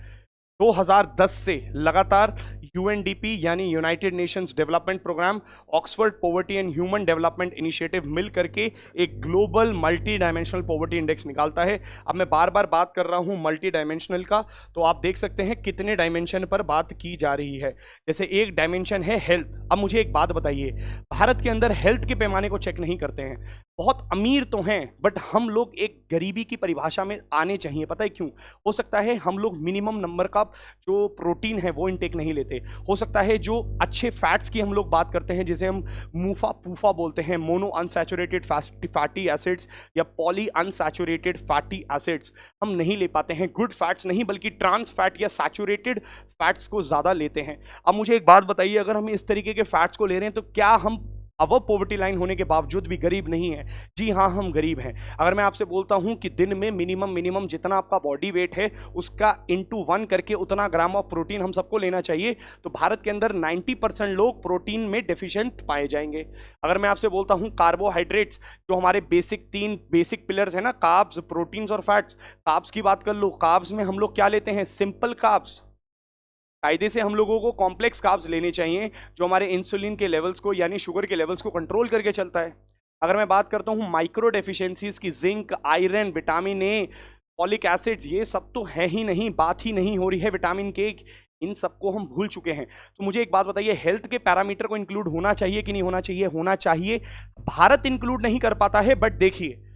2010 से लगातार यूएनडीपी यानी United Nations Development Programme, Oxford Poverty and Human Development Initiative मिल करके एक global multi dimensional poverty index निकालता है। अब मैं बार बार बात कर रहा हूं मल्टी डायमेंशनल का, तो आप देख सकते हैं कितने डायमेंशन पर बात की जा रही है। जैसे एक डायमेंशन है हेल्थ। अब मुझे एक बात बताइए, भारत के अंदर हेल्थ के पैमाने को चेक नहीं करते हैं। बहुत अमीर तो हैं, बट हम लोग एक गरीबी की परिभाषा में आने चाहिए। पता है क्यों? हो सकता है हम लोग मिनिमम नंबर का जो प्रोटीन है वो इनटेक नहीं लेते। चाहिए। हो सकता है जो अच्छे फैट्स की हम लोग बात करते हैं, जिसे हम मूफा पूफा बोलते हैं, मोनो अनसैचुरेटेड फैटी एसिड्स या पॉली अनसैचुरेटेड फैटी एसिड्स, हम नहीं ले पाते हैं। गुड फैट्स नहीं बल्कि ट्रांस फैट या सैचुरेटेड फैट्स को ज्यादा लेते हैं। अब मुझे एक बात बताइए, अगर हम इस तरीके के फैट्स को ले रहे हैं तो क्या हम अब पॉवर्टी लाइन होने के बावजूद भी गरीब नहीं है? जी हाँ, हम गरीब हैं। अगर मैं आपसे बोलता हूं कि दिन में मिनिमम जितना आपका बॉडी वेट है उसका इंटू 1 करके उतना ग्राम ऑफ प्रोटीन हम सबको लेना चाहिए, तो भारत के अंदर 90% लोग प्रोटीन में डेफिशिएंट पाए जाएंगे। अगर मैं आपसे बोलता हूं कार्बोहाइड्रेट्स, जो हमारे तीन बेसिक पिलर्स है ना, कार्ब्स, प्रोटीन्स और फैट्स। कार्ब्स की बात कर लो, कार्ब्स में हम लोग क्या लेते हैं? Simple carbs. कायदे से हम लोगों को कॉम्प्लेक्स कार्ब्स लेने चाहिए जो हमारे इंसुलिन के लेवल्स को यानी शुगर के लेवल्स को कंट्रोल करके चलता है। अगर मैं बात करता हूँ माइक्रो डेफिशिएंसीज की, zinc, iron, vitamin A, folic acids, ये सब तो है ही नहीं, बात ही नहीं हो रही है। विटामिन के, इन सबको हम भूल चुके हैं। तो मुझे एक बात बताइए, हेल्थ के पैरामीटर को इंक्लूड होना चाहिए कि नहीं होना चाहिए? होना चाहिए। भारत इंक्लूड नहीं कर पाता है, बट देखिए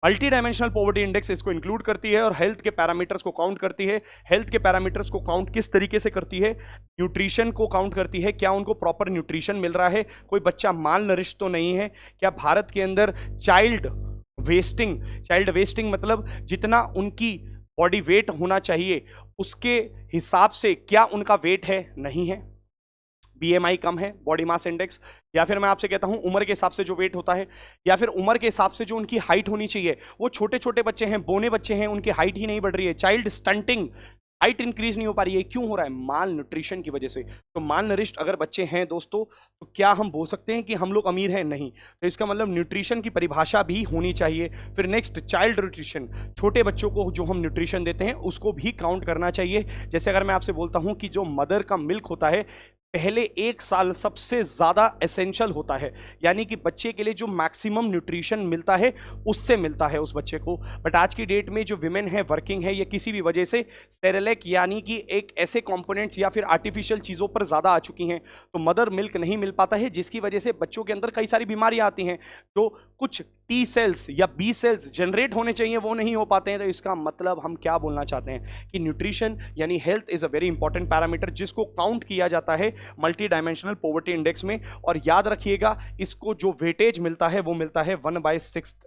मल्टी डायमेंशनल पॉवर्टी इंडेक्स इसको इंक्लूड करती है और हेल्थ के पैरामीटर्स को काउंट करती है। हेल्थ के पैरामीटर्स को काउंट किस तरीके से करती है? न्यूट्रिशन को काउंट करती है, क्या उनको प्रॉपर न्यूट्रिशन मिल रहा है, कोई बच्चा माल नरिश तो नहीं है, क्या भारत के अंदर चाइल्ड वेस्टिंग मतलब जितना उनकी बॉडी वेट होना चाहिए उसके हिसाब से क्या उनका वेट है? नहीं है। बीएमआई कम है, बॉडी मास इंडेक्स, या फिर मैं आपसे कहता हूं उम्र के हिसाब से जो वेट होता है, या फिर उम्र के हिसाब से जो उनकी हाइट होनी चाहिए, वो छोटे छोटे बच्चे हैं, बोने बच्चे हैं, उनकी हाइट ही नहीं बढ़ रही है। चाइल्ड स्टंटिंग, हाइट इंक्रीज नहीं हो पा रही है। क्यों हो रहा है? माल न्यूट्रिशन की वजह से। तो माल नरिश्ड अगर बच्चे हैं दोस्तों, तो क्या हम बोल सकते हैं कि हम लोग अमीर हैं? नहीं। तो इसका मतलब न्यूट्रिशन की परिभाषा भी होनी चाहिए। फिर नेक्स्ट, चाइल्ड न्यूट्रिशन, छोटे बच्चों को जो हम न्यूट्रिशन देते हैं उसको भी काउंट करना चाहिए। जैसे अगर मैं आपसे बोलता हूं कि जो मदर का मिल्क होता है पहले 1 साल सबसे ज्यादा एसेंशियल होता है, यानी कि बच्चे के लिए जो मैक्सिमम न्यूट्रिशन मिलता है उससे मिलता है उस बच्चे को। बट आज की डेट में जो विमेन है, वर्किंग है, या किसी भी वजह से सेरेलैक यानी कि एक ऐसे कंपोनेंट्स या फिर आर्टिफिशियल चीज़ों पर ज़्यादा आ चुकी हैं, तो मदर मिल्क नहीं मिल पाता है, जिसकी वजह से बच्चों के अंदर कई सारी बीमारियां आती हैं। तो कुछ टी सेल्स या बी सेल्स जनरेट होने चाहिए, वो नहीं हो पाते हैं। तो इसका मतलब हम क्या बोलना चाहते हैं कि न्यूट्रिशन यानी health is a very important parameter, जिसको काउंट किया जाता है मल्टी डायमेंशनल पॉवर्टी इंडेक्स में। और याद रखिएगा, इसको जो वेटेज मिलता है वो मिलता है 1/6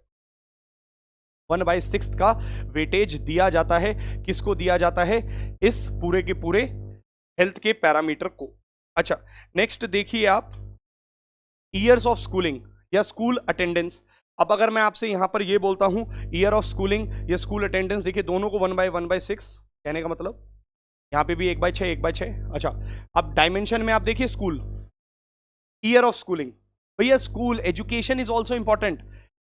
का वेटेज दिया जाता है। किसको दिया जाता है? इस पूरे के पूरे हेल्थ के पैरामीटर को। अच्छा, नेक्स्ट देखिए आप, ईयर्स ऑफ स्कूलिंग या स्कूल अटेंडेंस। अब अगर मैं आपसे यहां पर ये बोलता हूं ईयर ऑफ स्कूलिंग या स्कूल अटेंडेंस, देखिए दोनों को 1/6 कहने का मतलब यहां पे भी 1/6। अच्छा, अब डायमेंशन में आप देखिए स्कूल, ईयर ऑफ स्कूलिंग। भैया school education is also important.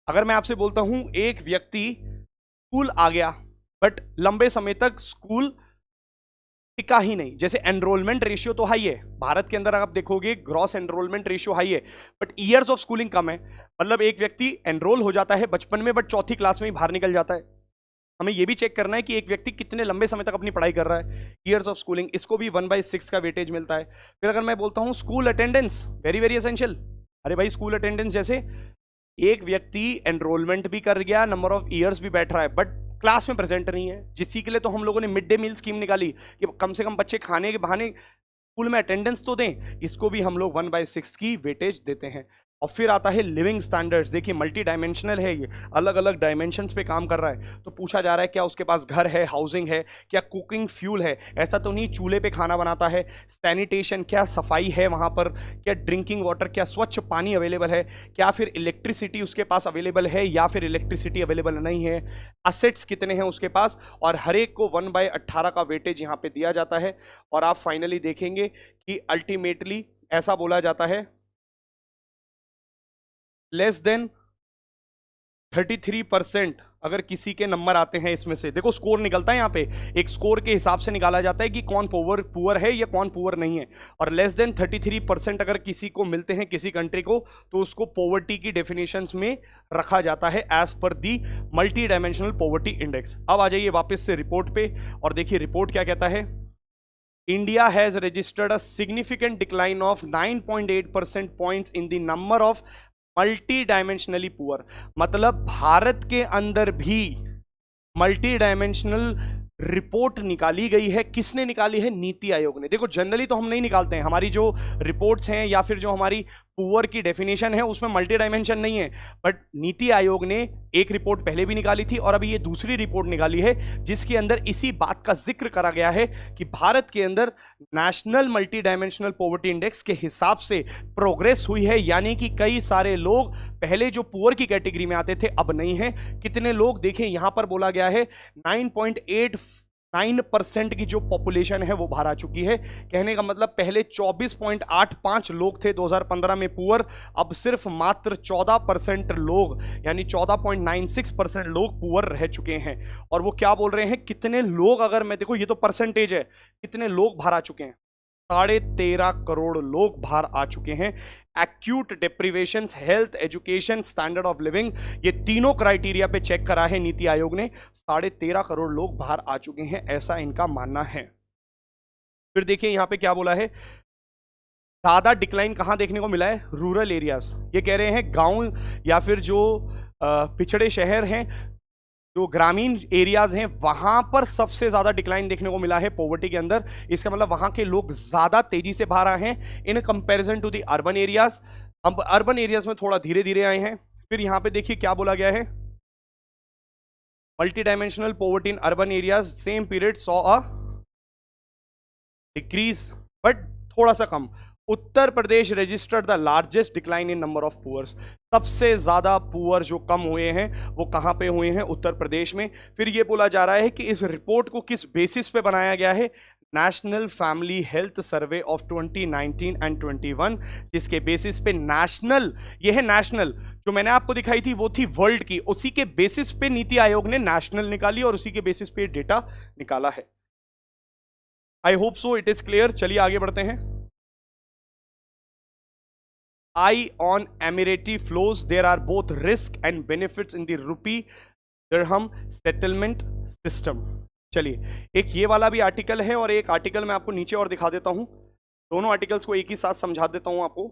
अगर मैं आपसे बोलता हूं एक व्यक्ति स्कूल आ गया बट लंबे समय तक स्कूल टिका ही नहीं, जैसे एनरोलमेंट रेशियो तो हाई है भारत के अंदर, आप देखोगे ग्रॉस एनरोलमेंट रेशियो हाई है, बट ईयर्स ऑफ स्कूलिंग कम है। मतलब एक व्यक्ति एनरोल हो जाता है बचपन में, बट चौथी क्लास में ही बाहर निकल जाता है। हमें यह भी चेक करना है कि एक व्यक्ति कितने लंबे समय तक अपनी पढ़ाई कर रहा है। ईयर्स ऑफ स्कूलिंग, इसको भी 1/6 का वेटेज मिलता है। फिर अगर मैं बोलता हूं school attendance, very very essential. अरे भाई स्कूल अटेंडेंस, जैसे एक व्यक्ति एनरोलमेंट भी कर गया, नंबर ऑफ ईयर्स भी बैठ रहा है, बट क्लास में प्रेजेंट नहीं है, जिसकी के लिए तो हम लोगों ने मिड डे मील स्कीम निकाली कि कम से कम बच्चे खाने के बहाने स्कूल में अटेंडेंस तो दें। इसको भी हम लोग 1/6 की वेटेज देते हैं। और फिर आता है लिविंग स्टैंडर्ड्स। देखिए मल्टी डायमेंशनल है, ये अलग अलग डायमेंशंस पे काम कर रहा है। तो पूछा जा रहा है क्या उसके पास घर है, हाउसिंग है, क्या कुकिंग फ्यूल है, ऐसा तो नहीं चूल्हे पे खाना बनाता है, सैनिटेशन, क्या सफाई है वहाँ पर, क्या ड्रिंकिंग वाटर, क्या स्वच्छ पानी अवेलेबल है, क्या फिर इलेक्ट्रिसिटी उसके पास अवेलेबल है या फिर इलेक्ट्रिसिटी अवेलेबल नहीं है, असेट्स कितने हैं उसके पास, और हर एक को 1/18 का वेटेज यहाँ पे दिया जाता है। और आप फाइनली देखेंगे कि अल्टीमेटली ऐसा बोला जाता है लेस देन 33% अगर किसी के नंबर आते हैं इसमें से, देखो स्कोर निकलता है यहाँ पे, एक स्कोर के हिसाब से निकाला जाता है कि कौन पुअर है या कौन पुअर नहीं है। और लेस देन 33% अगर किसी को मिलते हैं किसी कंट्री को, तो उसको पॉवर्टी की डेफिनेशंस में रखा जाता है as per the multi dimensional poverty index. अब आ जाइए वापस से रिपोर्ट पे और देखिए रिपोर्ट क्या कहता है। India has registered a significant decline of 9.8% points in the number of multi dimensionally poor. मतलब भारत के अंदर भी मल्टी डायमेंशनल रिपोर्ट निकाली गई है। किसने निकाली है? नीति आयोग ने। देखो जनरली तो हम नहीं निकालते हैं, हमारी जो रिपोर्ट्स हैं या फिर जो हमारी पुअर की डेफिनेशन है उसमें मल्टी डायमेंशन नहीं है, बट नीति आयोग ने एक रिपोर्ट पहले भी निकाली थी और अभी ये दूसरी रिपोर्ट निकाली है जिसके अंदर इसी बात का जिक्र करा गया है कि भारत के अंदर national multi dimensional poverty index के हिसाब से प्रोग्रेस हुई है, यानी कि कई सारे लोग पहले जो पुअर की कैटेगरी में आते थे अब नहीं है। कितने लोग? देखें यहां पर बोला गया है 9.89% की जो पॉपुलेशन है वो बाहर आ चुकी है। कहने का मतलब पहले 24.85 लोग थे 2015 में पुअर, अब सिर्फ मात्र 14% लोग यानी 14.96% लोग पुअर रह चुके हैं। और वो क्या बोल रहे हैं, कितने लोग, अगर मैं देखो ये तो परसेंटेज है, कितने लोग बाहर आ चुके हैं? 13.5 करोड़ लोग बाहर आ चुके हैं। Acute deprivation, health, education, standard of living, ये तीनों क्राइटेरिया पे चेक करा है नीति आयोग ने। 13.5 करोड़ लोग बाहर आ चुके हैं, ऐसा इनका मानना है। फिर देखिए यहां पे क्या बोला है, ज्यादा डिक्लाइन कहां देखने को मिला है? Rural areas. ये कह रहे हैं गांव या फिर जो पिछड़े शहर हैं, जो ग्रामीण एरियाज हैं, वहां पर सबसे ज्यादा डिक्लाइन देखने को मिला है पॉवर्टी के अंदर। इसका मतलब वहां के लोग ज्यादा तेजी से बाहर आए हैं in comparison to the urban areas. अब अर्बन एरियाज में थोड़ा धीरे धीरे आए हैं। फिर यहां पे देखिए क्या बोला गया है, multi dimensional poverty in urban areas same period saw a decrease but थोड़ा सा कम। Uttar Pradesh registered the largest decline in number of poors. सबसे ज्यादा पुअर जो कम हुए हैं वो कहां पे हुए हैं? उत्तर प्रदेश में। फिर ये बोला जा रहा है कि इस रिपोर्ट को किस बेसिस पे बनाया गया है? National family health survey of 2019 and 21, जिसके बेसिस पे नेशनल, ये है नेशनल, जो मैंने आपको दिखाई थी वो थी वर्ल्ड की, उसी के बेसिस पे नीति आयोग ने नेशनल निकाली और उसी के बेसिस पे डेटा निकाला है। I hope so it is clear. चलिए आगे बढ़ते हैं। Eye on Emirati flows. There are both risk and benefits in the rupee dirham settlement system. चलिए एक ये वाला भी आर्टिकल है और एक आर्टिकल मैं आपको नीचे और दिखा देता हूं। दोनों आर्टिकल्स को एक ही साथ समझा देता हूं आपको।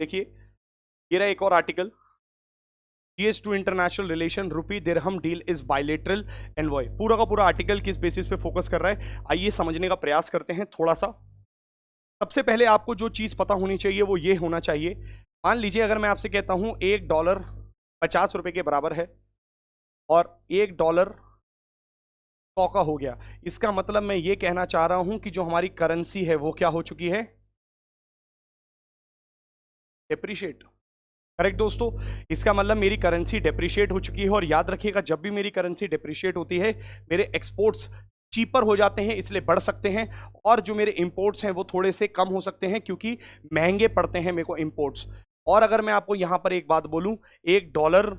देखिए ये रहा एक और article, GS2 international relation rupee dirham deal is bilateral envoy. पूरा का पूरा आर्टिकल किस बेसिस पे फोकस कर रहा है, आइए समझने का प्रयास करते हैं थोड़ा सा। सबसे पहले आपको जो चीज पता होनी चाहिए वो ये होना चाहिए, मान लीजिए अगर मैं आपसे कहता हूं $1 50 रुपए के बराबर है और $1 100 का हो गया, इसका मतलब मैं ये कहना चाह रहा हूं कि जो हमारी करेंसी है वो क्या हो चुकी है? डेप्रिशिएट। करेक्ट दोस्तों, इसका मतलब मेरी करेंसी डेप्रिशिएट हो चुकी है। और याद रखिएगा जब भी मेरी करेंसी डेप्रिशिएट होती है मेरे एक्सपोर्ट्स चीपर हो जाते हैं, इसलिए बढ़ सकते हैं, और जो मेरे इंपोर्ट्स हैं वो थोड़े से कम हो सकते हैं क्योंकि महंगे पड़ते हैं मेरे को इंपोर्ट्स। और अगर मैं आपको यहां पर एक बात बोलूं, $1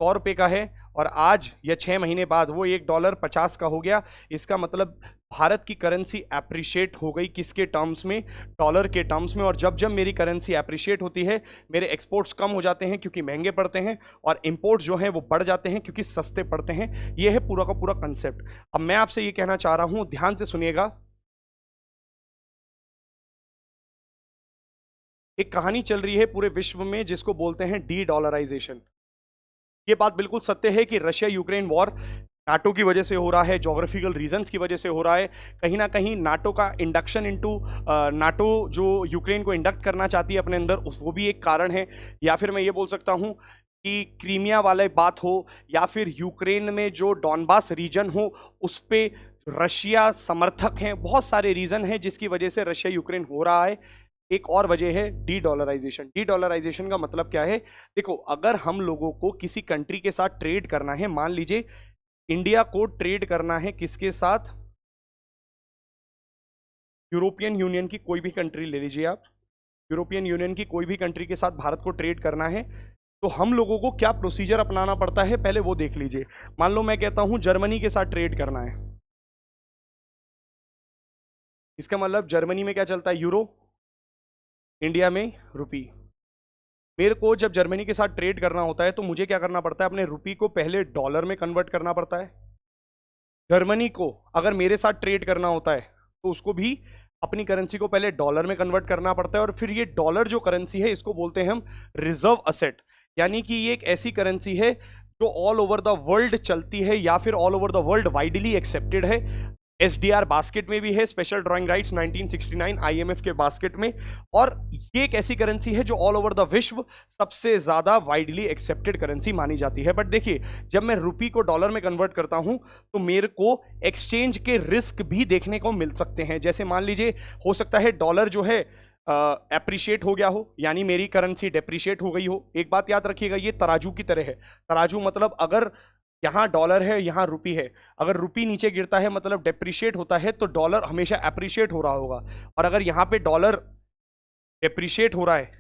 100 रुपए का है और आज या 6 महीने बाद वो $1 50 का हो गया, इसका मतलब भारत की करेंसी एप्रिशिएट हो गई किसके टर्म्स में? डॉलर के टर्म्स में। और जब जब मेरी करेंसी एप्रिशिएट होती है मेरे एक्सपोर्ट्स कम हो जाते हैं क्योंकि महंगे पड़ते हैं, और इंपोर्ट्स जो हैं वो बढ़ जाते हैं क्योंकि सस्ते पड़ते हैं। ये है पूरा का पूरा कंसेप्ट। अब मैं आपसे ये कहना चाह रहा हूं, ध्यान से सुनिएगा। एक कहानी चल रही है पूरे विश्व में जिसको बोलते हैं डी डॉलराइजेशन। ये बात बिल्कुल सत्य है कि रशिया यूक्रेन वॉर नाटो की वजह से हो रहा है, ज्योग्राफिकल रीजंस की वजह से हो रहा है। कहीं ना कहीं नाटो का इंडक्शन इनटू नाटो जो यूक्रेन को इंडक्ट करना चाहती है अपने अंदर, वो भी एक कारण है। या फिर मैं ये बोल सकता हूं कि क्रीमिया वाले बात हो या फिर यूक्रेन में जो डॉनबास रीजन हो उस पे रशिया समर्थक हैं। बहुत सारे रीजन हैं जिसकी वजह से रशिया यूक्रेन हो रहा है। एक और वजह है डी डॉलराइजेशन। डी डॉलराइजेशन का मतलब क्या है? देखो अगर हम लोगों को किसी कंट्री के साथ ट्रेड करना है, मान लीजिए इंडिया को ट्रेड करना है किसके साथ? यूरोपियन यूनियन की कोई भी कंट्री ले लीजिए आप, यूरोपियन यूनियन की कोई भी कंट्री के साथ भारत को ट्रेड करना है तो हम लोगों को क्या प्रोसीजर अपनाना पड़ता है पहले वो देख लीजिए। मान लो मैं कहता हूं जर्मनी के साथ ट्रेड करना है, इसका मतलब जर्मनी में क्या चलता है? यूरो, इंडिया में रुपी। मेरे को जब जर्मनी के साथ ट्रेड करना होता है तो मुझे क्या करना पड़ता है? अपने रुपी को पहले डॉलर में कन्वर्ट करना पड़ता है। जर्मनी को अगर मेरे साथ ट्रेड करना होता है तो उसको भी अपनी करेंसी को पहले डॉलर में कन्वर्ट करना पड़ता है। और फिर ये डॉलर जो करेंसी है इसको बोलते हैं हम रिजर्व असेट, यानी कि ये एक ऐसी करेंसी है जो ऑल ओवर द वर्ल्ड चलती है या फिर all over the world widely accepted है। SDR बास्केट में भी है, स्पेशल ड्राइंग राइट्स 1969 IMF के बास्केट में। और ये एक ऐसी करेंसी है जो ऑल ओवर द विश्व सबसे ज्यादा वाइडली एक्सेप्टेड करेंसी मानी जाती है। बट देखिए, जब मैं रुपी को डॉलर में कन्वर्ट करता हूं तो मेरे को एक्सचेंज के रिस्क भी देखने को मिल सकते हैं। जैसे मान लीजिए, हो सकता है डॉलर जो है एप्रिशिएट हो गया हो, यानी मेरी करेंसी डेप्रिशिएट हो गई हो। एक बात याद रखिएगा, ये तराजू की तरह है। तराजू मतलब अगर यहां डॉलर है, यहां रुपी है, अगर रुपी नीचे गिरता है मतलब डेप्रिशिएट होता है, तो डॉलर हमेशा एप्रिशिएट हो रहा होगा। और अगर यहां पे डॉलर डेप्रिशिएट हो रहा है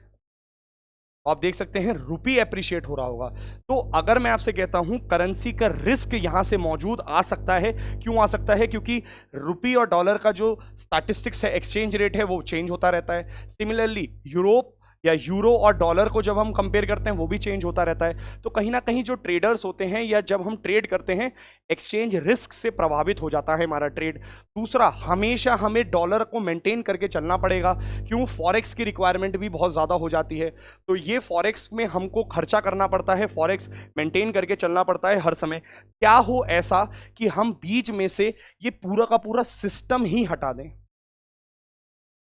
तो आप देख सकते हैं रुपी एप्रिशिएट हो रहा होगा। तो अगर मैं आपसे कहता हूं करेंसी का रिस्क यहां से मौजूद आ सकता है, क्यों आ सकता है? क्योंकि रुपी और डॉलर का जो स्टैटिस्टिक्स है, एक्सचेंज रेट है, वो चेंज होता रहता है। सिमिलरली यूरोप या यूरो और डॉलर को जब हम कंपेयर करते हैं वो भी चेंज होता रहता है। तो कहीं ना कहीं जो ट्रेडर्स होते हैं या जब हम ट्रेड करते हैं, एक्सचेंज रिस्क से प्रभावित हो जाता है हमारा ट्रेड। दूसरा, हमेशा हमें डॉलर को मेंटेन करके चलना पड़ेगा, क्यों? फॉरेक्स की रिक्वायरमेंट भी बहुत ज़्यादा हो जाती है। तो ये फॉरेक्स में हमको खर्चा करना पड़ता है, फॉरेक्स मेंटेन करके चलना पड़ता है हर समय। क्या हो ऐसा कि हम बीच में से ये पूरा का पूरा सिस्टम ही हटा दें?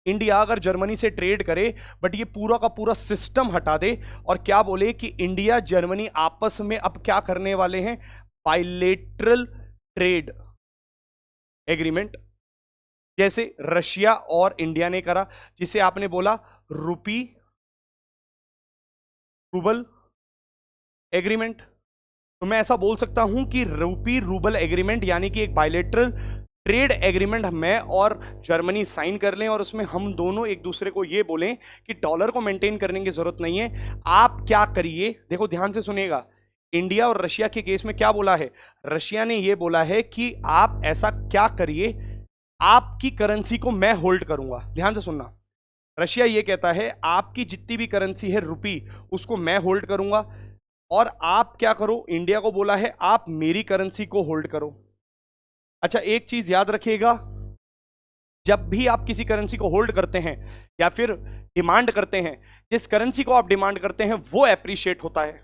इंडिया अगर जर्मनी से ट्रेड करे बट ये पूरा का पूरा सिस्टम हटा दे और क्या बोले कि इंडिया जर्मनी आपस में अब क्या करने वाले हैं? बाइलेटरल ट्रेड एग्रीमेंट, जैसे रशिया और इंडिया ने करा, जिसे आपने बोला रुपी रूबल एग्रीमेंट। तो मैं ऐसा बोल सकता हूं कि रुपी रूबल एग्रीमेंट यानी कि एक बाइलेटरल ट्रेड एग्रीमेंट मैं और जर्मनी साइन कर लें और उसमें हम दोनों एक दूसरे को ये बोलें कि डॉलर को मेंटेन करने की जरूरत नहीं है, आप क्या करिए। देखो ध्यान से सुनिएगा, इंडिया और रशिया के केस में क्या बोला है? रशिया ने ये बोला है कि आप ऐसा क्या करिए, आपकी करेंसी को मैं होल्ड करूंगा। ध्यान से सुनना, रशिया ये कहता है आपकी जितनी भी करेंसी है रुपी, उसको मैं होल्ड करूंगा और आप क्या करो? इंडिया को बोला है आप मेरी करेंसी को होल्ड करो। अच्छा, एक चीज याद रखिएगा, जब भी आप किसी करेंसी को होल्ड करते हैं या फिर डिमांड करते हैं, जिस करेंसी को आप डिमांड करते हैं वो एप्रिशिएट होता है।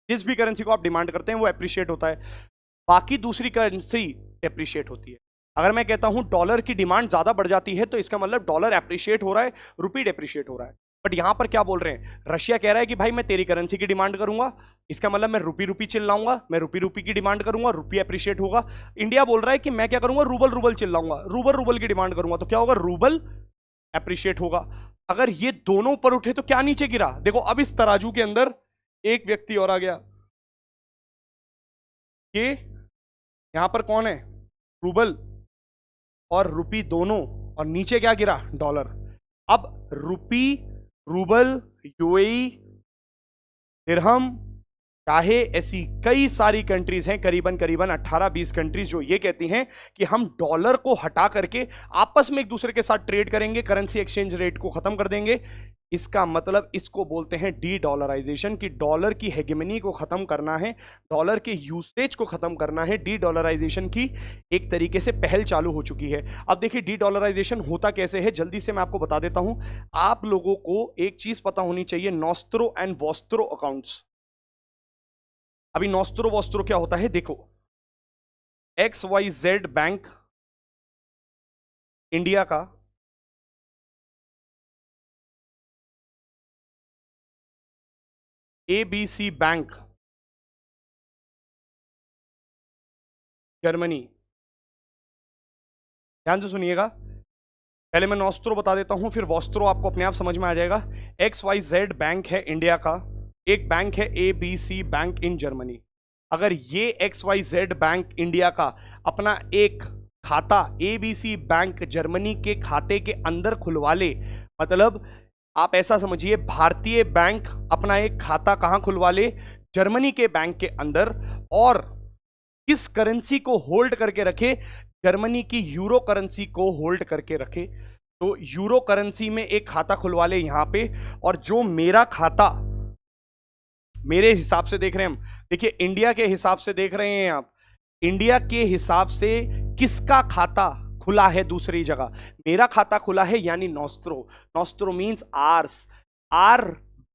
जिस भी करेंसी को आप डिमांड करते हैं वो एप्रिशिएट होता है, बाकी दूसरी करेंसी एप्रिशिएट होती है। अगर मैं कहता हूं डॉलर की डिमांड ज्यादा बढ़ जाती है तो इसका मतलब डॉलर एप्रिशिएट हो रहा है, रुपी डेप्रिशिएट हो रहा है। बट यहां पर क्या बोल रहे हैं? रशिया कह रहा है कि भाई मैं तेरी करेंसी की डिमांड करूंगा, इसका मतलब मैं रुपी रुपी चिल्लाऊंगा, मैं रुपी रुपी की डिमांड करूंगा, रुपी एप्रिशिएट होगा। इंडिया बोल रहा है कि मैं क्या करूंगा? रूबल रूबल चिल्लाऊंगा, रूबल रूबल की डिमांड करूंगा, तो क्या होगा? रूबल एप्रिशिएट होगा। अगर ये दोनों ऊपर उठे तो क्या नीचे गिरा? देखो, अब इस तराजू के अंदर एक व्यक्ति और आ गया, ये यहां पर कौन है? रूबल और रुपी दोनों, और नीचे क्या गिरा? डॉलर। अब रुपी, रूबल, यूएई, दिरहम, चाहे ऐसी कई सारी कंट्रीज हैं, करीबन करीबन 18-20 कंट्रीज जो ये कहती हैं कि हम डॉलर को हटा करके आपस में एक दूसरे के साथ ट्रेड करेंगे, करेंसी एक्सचेंज रेट को खत्म कर देंगे। इसका मतलब इसको बोलते हैं डी डॉलराइजेशन, कि डॉलर की हेगेमनी को खत्म करना है, डॉलर के यूसेज को खत्म करना है। डी डॉलराइजेशन की एक तरीके से पहल चालू हो चुकी है। अब देखिए डी डॉलराइजेशन होता कैसे है, जल्दी से मैं आपको बता देता हूं। आप लोगों को एक चीज पता होनी चाहिए, नॉस्त्रो एंड वॉस्त्रो अकाउंट्स। अभी नॉस्त्रो वॉस्त्रो क्या होता है देखो, XYZ बैंक इंडिया का, ABC बैंक जर्मनी। ध्यान से सुनिएगा, पहले मैं नॉस्त्रो बता देता हूं, फिर वॉस्त्रो आपको अपने आप समझ में आ जाएगा। XYZ बैंक है इंडिया का, एक बैंक है ABC बैंक इन जर्मनी। अगर ये XYZ बैंक इंडिया का अपना एक खाता ABC बैंक जर्मनी के खाते के अंदर खुलवा ले, मतलब आप ऐसा समझिए भारतीय बैंक अपना एक खाता कहां खुलवा ले? जर्मनी के बैंक के अंदर। और किस करेंसी को होल्ड करके रखे? जर्मनी की यूरो करेंसी को होल्ड करके रखे। तो यूरो करेंसी में एक खाता खुलवा ले यहां पे, और जो मेरा खाता, मेरे हिसाब से देख रहे हैं हम, देखिए इंडिया के हिसाब से देख रहे हैं आप, इंडिया के हिसाब से किसका खाता खुला है दूसरी जगह? मेरा खाता खुला है, यानी nostro. Nostro means ours, our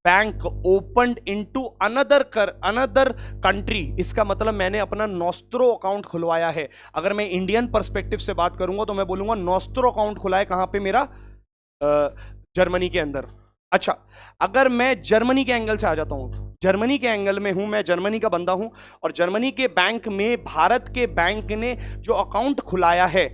bank opened into another country, इसका मतलब मैंने अपना नॉस्ट्रो अकाउंट खुलवाया है। अगर मैं इंडियन पर्सपेक्टिव से बात करूंगा तो मैं बोलूंगा नॉस्ट्रो अकाउंट खुला है कहां पे मेरा, जर्मनी के अंदर। अच्छा, अगर मैं जर्मनी के एंगल से आ जाता हूं, जर्मनी के एंगल में हूं, मैं जर्मनी का बंदा हूं और जर्मनी के बैंक में भारत के बैंक ने जो अकाउंट खुलाया है,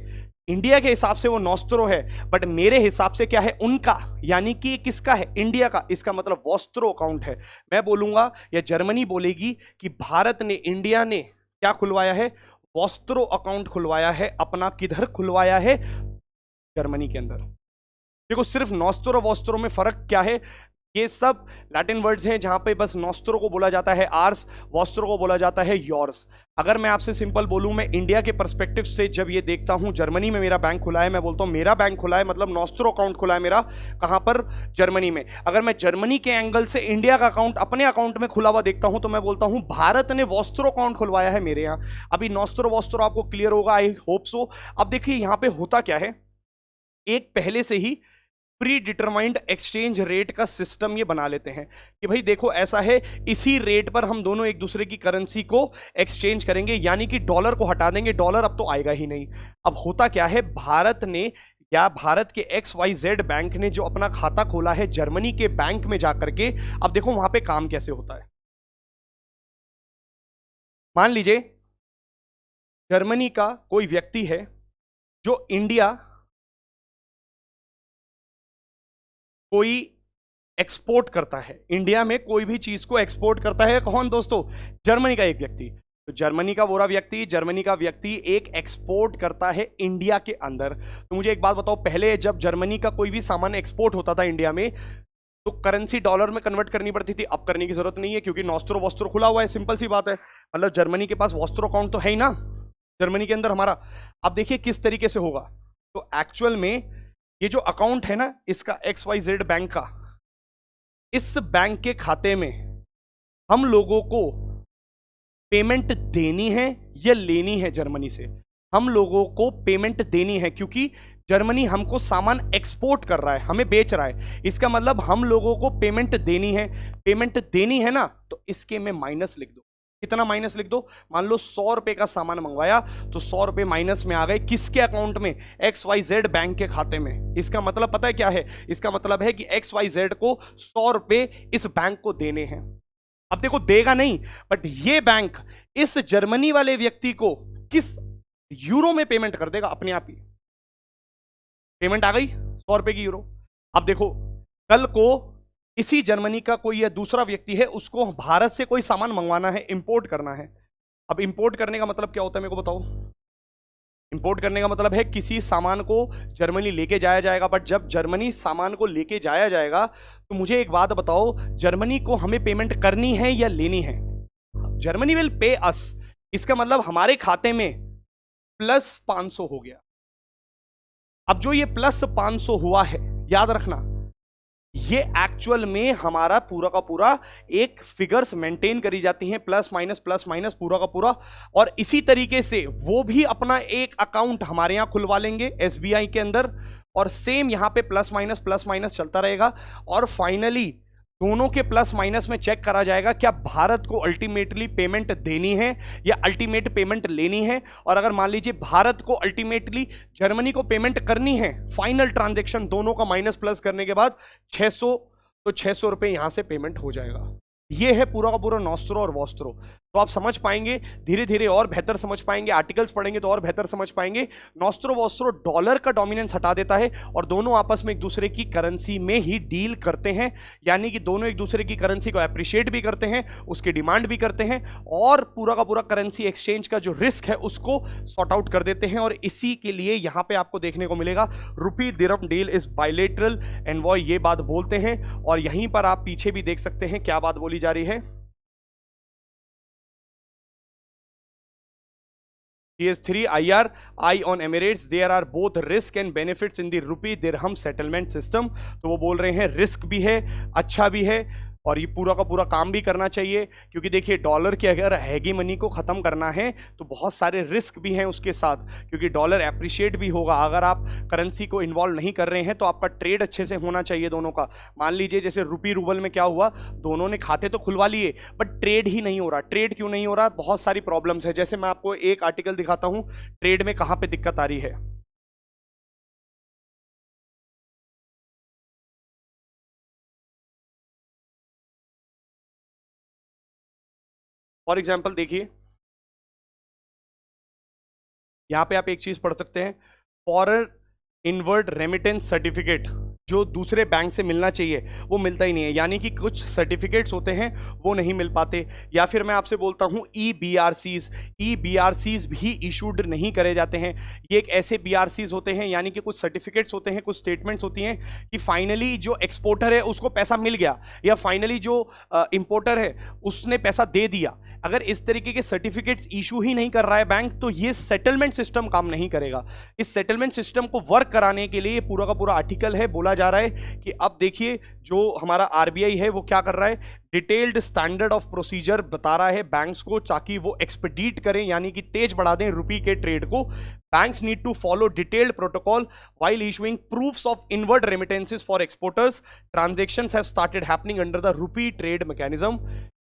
इंडिया के हिसाब से वो नॉस्ट्रो है, बट मेरे हिसाब से क्या है, उनका, यानी कि किसका है, इंडिया का। इसका मतलब वॉस्ट्रो अकाउंट है। मैं बोलूंगा या जर्मनी बोलेगी कि भारत ने, इंडिया ने क्या खुलवाया है, वॉस्ट्रो अकाउंट खुलवाया है अपना। किधर खुलवाया है, जर्मनी के अंदर। देखो, सिर्फ नॉस्ट्रो वॉस्ट्रो में फर्क क्या है, ये सब लैटिन वर्ड्स हैं जहां पे बस नॉस्ट्रो को बोला जाता है आर्स, वॉस्ट्रो को बोला जाता है योर्स। अगर मैं आपसे सिंपल बोलूं, मैं इंडिया के पर्सपेक्टिव से जब ये देखता हूं, जर्मनी में मेरा बैंक खुला है, मैं बोलता हूं मेरा बैंक खुला है, मतलब नॉस्ट्रो अकाउंट खुला है मेरा, कहां पर, जर्मनी में। अगर मैं जर्मनी के एंगल से इंडिया का अकाउंट अपने अकाउंट में खुला हुआ देखता हूं तो मैं बोलता हूं भारत ने वॉस्ट्रो अकाउंट खुलवाया है मेरे यहां। अभी नॉस्ट्रो वॉस्ट्रो आपको क्लियर होगा, आई होप सो। अब देखिए यहां पे होता क्या है, एक पहले से ही प्री डिटरमाइंड एक्सचेंज रेट का सिस्टम ये बना लेते हैं कि भाई देखो ऐसा है, इसी रेट पर हम दोनों एक दूसरे की करेंसी को एक्सचेंज करेंगे, यानी कि डॉलर को हटा देंगे, डॉलर अब तो आएगा ही नहीं। अब होता क्या है, भारत ने या भारत के XYZ बैंक ने जो अपना खाता खोला है जर्मनी के बैंक में जाकर के, अब देखो वहां पे काम कैसे होता है। मान लीजिए जर्मनी का कोई व्यक्ति है जो इंडिया कोई एक्सपोर्ट करता है, इंडिया में कोई भी चीज को एक्सपोर्ट करता है, कौन दोस्तों, जर्मनी का एक व्यक्ति। तो जर्मनी का वो जर्मनी का व्यक्ति एक एक्सपोर्ट करता है इंडिया के अंदर। तो मुझे एक बात बताओ, पहले जब जर्मनी का कोई भी सामान एक्सपोर्ट होता था इंडिया में तो करेंसी डॉलर में कन्वर्ट करनी पड़ती थी, अब करने की जरूरत नहीं है क्योंकि नॉस्ट्रो वॉस्ट्रो खुला हुआ है, सिंपल सी बात है। मतलब जर्मनी के पास वॉस्ट्रो अकाउंट तो है ही ना जर्मनी के अंदर हमारा। अब देखिए किस तरीके से होगा, तो एक्चुअल में ये जो अकाउंट है ना इसका XYZ बैंक का, इस बैंक के खाते में हम लोगों को पेमेंट देनी है या लेनी है, जर्मनी से हम लोगों को पेमेंट देनी है क्योंकि जर्मनी हमको सामान एक्सपोर्ट कर रहा है, हमें बेच रहा है, इसका मतलब हम लोगों को पेमेंट देनी है। पेमेंट देनी है ना, तो इसके में माइनस लिख दो। कितना माइनस लिख दो, मान लो 100 रुपए का सामान मंगवाया तो 100 रुपए माइनस में आ गए, किसके अकाउंट में, XYZ बैंक के खाते में। इसका मतलब पता है क्या है, इसका मतलब है कि XYZ को 100 रुपए इस बैंक को देने हैं। अब देखो देगा नहीं, बट ये बैंक इस जर्मनी वाले व्यक्ति को किस यूरो में पेमेंट कर देगा, अपने आप ही पेमेंट आ गई 100 रुपए की यूरो। अब देखो कल को इसी जर्मनी का कोई या दूसरा व्यक्ति है, उसको भारत से कोई सामान मंगवाना है, इंपोर्ट करना है। अब इंपोर्ट करने का मतलब क्या होता है मेरे को बताओ, इंपोर्ट करने का मतलब है किसी सामान को जर्मनी लेके जाया जाएगा, बट जब जर्मनी सामान को लेके जाया जाएगा तो मुझे एक बात बताओ, जर्मनी को हमें पेमेंट करनी है या लेनी है, जर्मनी विल पे अस। इसका मतलब हमारे खाते में प्लस 500 हो गया। अब जो ये प्लस 500 हुआ है, याद रखना ये एक्चुअल में हमारा पूरा का पूरा एक फिगर्स मेंटेन करी जाती हैं, प्लस माइनस पूरा का पूरा। और इसी तरीके से वो भी अपना एक अकाउंट हमारे यहां खुलवा लेंगे SBI के अंदर, और सेम यहां पे प्लस माइनस चलता रहेगा। और फाइनली दोनों के प्लस माइनस में चेक करा जाएगा क्या भारत को अल्टीमेटली पेमेंट देनी है या अल्टीमेट पेमेंट लेनी है। और अगर मान लीजिए भारत को अल्टीमेटली जर्मनी को पेमेंट करनी है, फाइनल ट्रांजैक्शन दोनों का माइनस प्लस करने के बाद 600, तो 600 रुपए यहां से पेमेंट हो जाएगा। ये है पूरा का पूरा नॉस्ट्रो और वॉस्ट्रो। तो आप समझ पाएंगे धीरे धीरे, और बेहतर समझ पाएंगे, आर्टिकल्स पढ़ेंगे तो और बेहतर समझ पाएंगे। नॉस्ट्रो वॉस्ट्रो डॉलर का डोमिनेंस हटा देता है और दोनों आपस में एक दूसरे की करेंसी में ही डील करते हैं, यानी कि दोनों एक दूसरे की करेंसी को अप्रिशिएट भी करते हैं, उसकी डिमांड भी करते हैं, और पूरा का पूरा करेंसी एक्सचेंज का जो रिस्क है उसको सॉर्ट आउट कर देते हैं। और इसी के लिए यहां पे आपको देखने को मिलेगा रुपी दिरहम डील इज बायलेटरल एनवॉय, ये बात बोलते हैं। और यहीं पर आप पीछे भी देख सकते हैं क्या बात बोली जा रही है, TS3 IR, I on Emirates, there are both risk and benefits in the rupee dirham settlement system। तो वो बोल रहे हैं रिस्क भी है, अच्छा भी है, और ये पूरा का पूरा काम भी करना चाहिए, क्योंकि देखिए डॉलर की अगर हेगेमनी को खत्म करना है तो बहुत सारे रिस्क भी हैं उसके साथ, क्योंकि डॉलर एप्रिशिएट भी होगा। अगर आप करेंसी को इन्वॉल्व नहीं कर रहे हैं तो आपका ट्रेड अच्छे से होना चाहिए दोनों का। मान लीजिए जैसे रुपी रूबल में क्या हुआ, दोनों ने खाते तो खुलवा लिए बट ट्रेड ही नहीं हो रहा। ट्रेड क्यों नहीं हो रहा? बहुत सारी प्रॉब्लम्स है। जैसे मैं आपको एक आर्टिकल दिखाता हूं ट्रेड में कहां पे दिक्कत आ रही है। फॉर एग्जाम्पल देखिए, यहां पे आप एक चीज पढ़ सकते हैं, फॉरेन इनवर्ड रेमिटेंस सर्टिफिकेट जो दूसरे बैंक से मिलना चाहिए वो मिलता ही नहीं है, यानी कि कुछ सर्टिफिकेट्स होते हैं वो नहीं मिल पाते। या फिर मैं आपसे बोलता हूं ई बीआरसीज भी इशूड नहीं करे जाते हैं। ये एक ऐसे बीआरसीज होते हैं, यानी कि कुछ सर्टिफिकेट्स होते हैं, कुछ स्टेटमेंट्स होती हैं कि फाइनली जो एक्सपोर्टर है उसको पैसा मिल गया, या फाइनली जो इंपोर्टर है उसने पैसा दे दिया। अगर इस तरीके के सर्टिफिकेट्स इशू ही नहीं कर रहा है बैंक, तो ये सेटलमेंट सिस्टम काम नहीं करेगा। इस सेटलमेंट सिस्टम को वर्क कराने के लिए पूरा का पूरा आर्टिकल है, बोला जा रहा है कि अब देखिए जो हमारा आरबीआई है वो क्या कर रहा है, डिटेल्ड स्टैंडर्ड ऑफ प्रोसीजर बता रहा है बैंक्स को, ताकि वो एक्सपेडीट करें, यानी कि तेज बढ़ा दें रुपी के ट्रेड को। Banks need to follow detailed protocol while issuing proofs of inward remittances for exporters. Transactions have started happening under the rupee trade mechanism.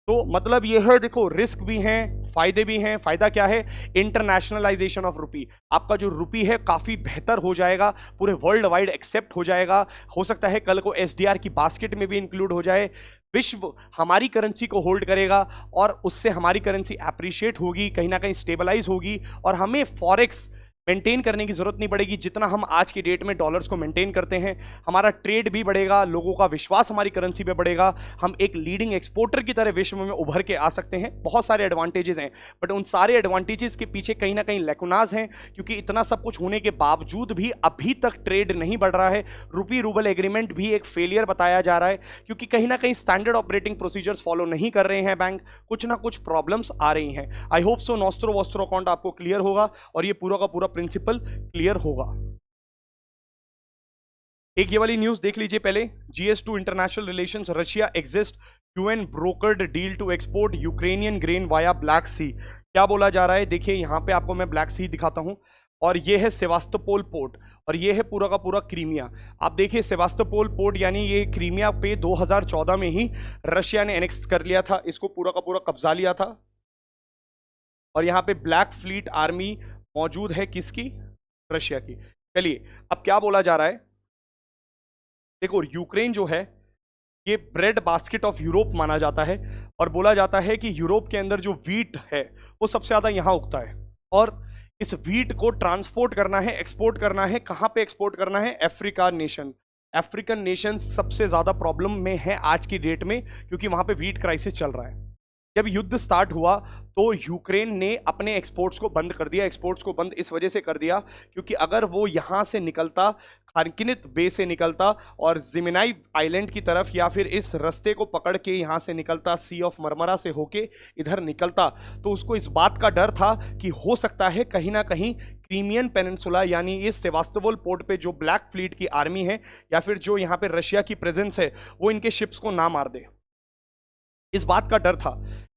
तो मतलब ये है, देखो रिस्क भी हैं फायदे भी हैं। फायदा क्या है? Internationalisation of rupee. आपका जो रुपी है काफी बेहतर हो जाएगा, पूरे वर्ल्ड वाइड एक्सेप्ट हो जाएगा। हो सकता है कल को एसडीआर की बास्केट में भी इंक्लूड हो जाए। विश्व हमारी करेंसी को होल्ड करेगा और उससे हमारी करेंसी एप्रिशिएट होगी, कहीं ना कहीं स्टेबलाइज होगी, और हमें फॉरेक्स मेंटेन करने की जरूरत नहीं पड़ेगी। जितना हम आज की डेट में डॉलर्स को मेंटेन करते हैं, हमारा ट्रेड भी बढ़ेगा, लोगों का विश्वास हमारी करेंसी पे बढ़ेगा, हम एक लीडिंग एक्सपोर्टर की तरह विश्व में उभर के आ सकते हैं। बहुत सारे एडवांटेजेस हैं, बट उन सारे एडवांटेजेस के पीछे कहीं ना कहीं लेकुनाज हैं, क्योंकि इतना सब कुछ होने के बावजूद भी अभी तक ट्रेड नहीं बढ़ रहा है। रुपी रूबल एग्रीमेंट भी एक फेलियर बताया जा रहा है, क्योंकि कहीं ना कहीं स्टैंडर्ड ऑपरेटिंग प्रोसीजर्स फॉलो नहीं कर रहे हैं बैंक, कुछ ना कुछ प्रॉब्लम्स आ रही हैं। I hope so nostro Vostro account आपको क्लियर होगा और ये पूरा का पूरा प्रिंसिपल क्लियर होगा। एक ये वाली न्यूज देख लीजिए पहले। GS2 international relations, Russia exits UN brokered deal to export Ukrainian grain via Black Sea. क्या बोला जा रहा है? देखिए यहां पे आपको मैं ब्लैक सी दिखाता हूं, और ये है सेवास्तोपोल पोर्ट, और ये है पूरा का पूरा क्रीमिया। आप देखिए सेवास्तोपोल पोर्ट, यानी ये क्रीमिया पे 2014 में ही रशिया ने एनेक्स कर लिया था, इसको पूरा का पूरा कब्जा लिया था। और यहाँ पे ब्लैक फ्लीट आर्मी मौजूद है, किसकी? रशिया की। चलिए अब क्या बोला जा रहा है, देखो यूक्रेन जो है ये ब्रेड बास्केट ऑफ यूरोप माना जाता है, और बोला जाता है कि यूरोप के अंदर जो वीट है वो सबसे ज्यादा यहां उगता है, और इस वीट को ट्रांसपोर्ट करना है, एक्सपोर्ट करना है। कहां पे एक्सपोर्ट करना है? Africa nation. अफ्रीकन नेशन सबसे ज्यादा प्रॉब्लम में है आज की डेट में, क्योंकि वहां पे वीट क्राइसिस चल रहा है। जब युद्ध स्टार्ट हुआ तो यूक्रेन ने अपने एक्सपोर्ट्स को बंद कर दिया। एक्सपोर्ट्स को बंद इस वजह से कर दिया क्योंकि अगर वो यहां से निकलता, खारकिनित बे से निकलता और जिमिनाई आइलैंड की तरफ, या फिर इस रास्ते को पकड़ के यहां से निकलता, सी ऑफ मरमरा से होके इधर निकलता, तो उसको इस बात का डर था कि हो सकता है कहीं ना कहीं क्रीमियन पेनिनसुला, यानी इस सेवास्तोपोल पोर्ट पे जो ब्लैक फ्लीट की आर्मी है या फिर जो यहाँ पे रशिया की प्रेजेंस है, वो इनके शिप्स को ना मार दे। इस बात का डर था,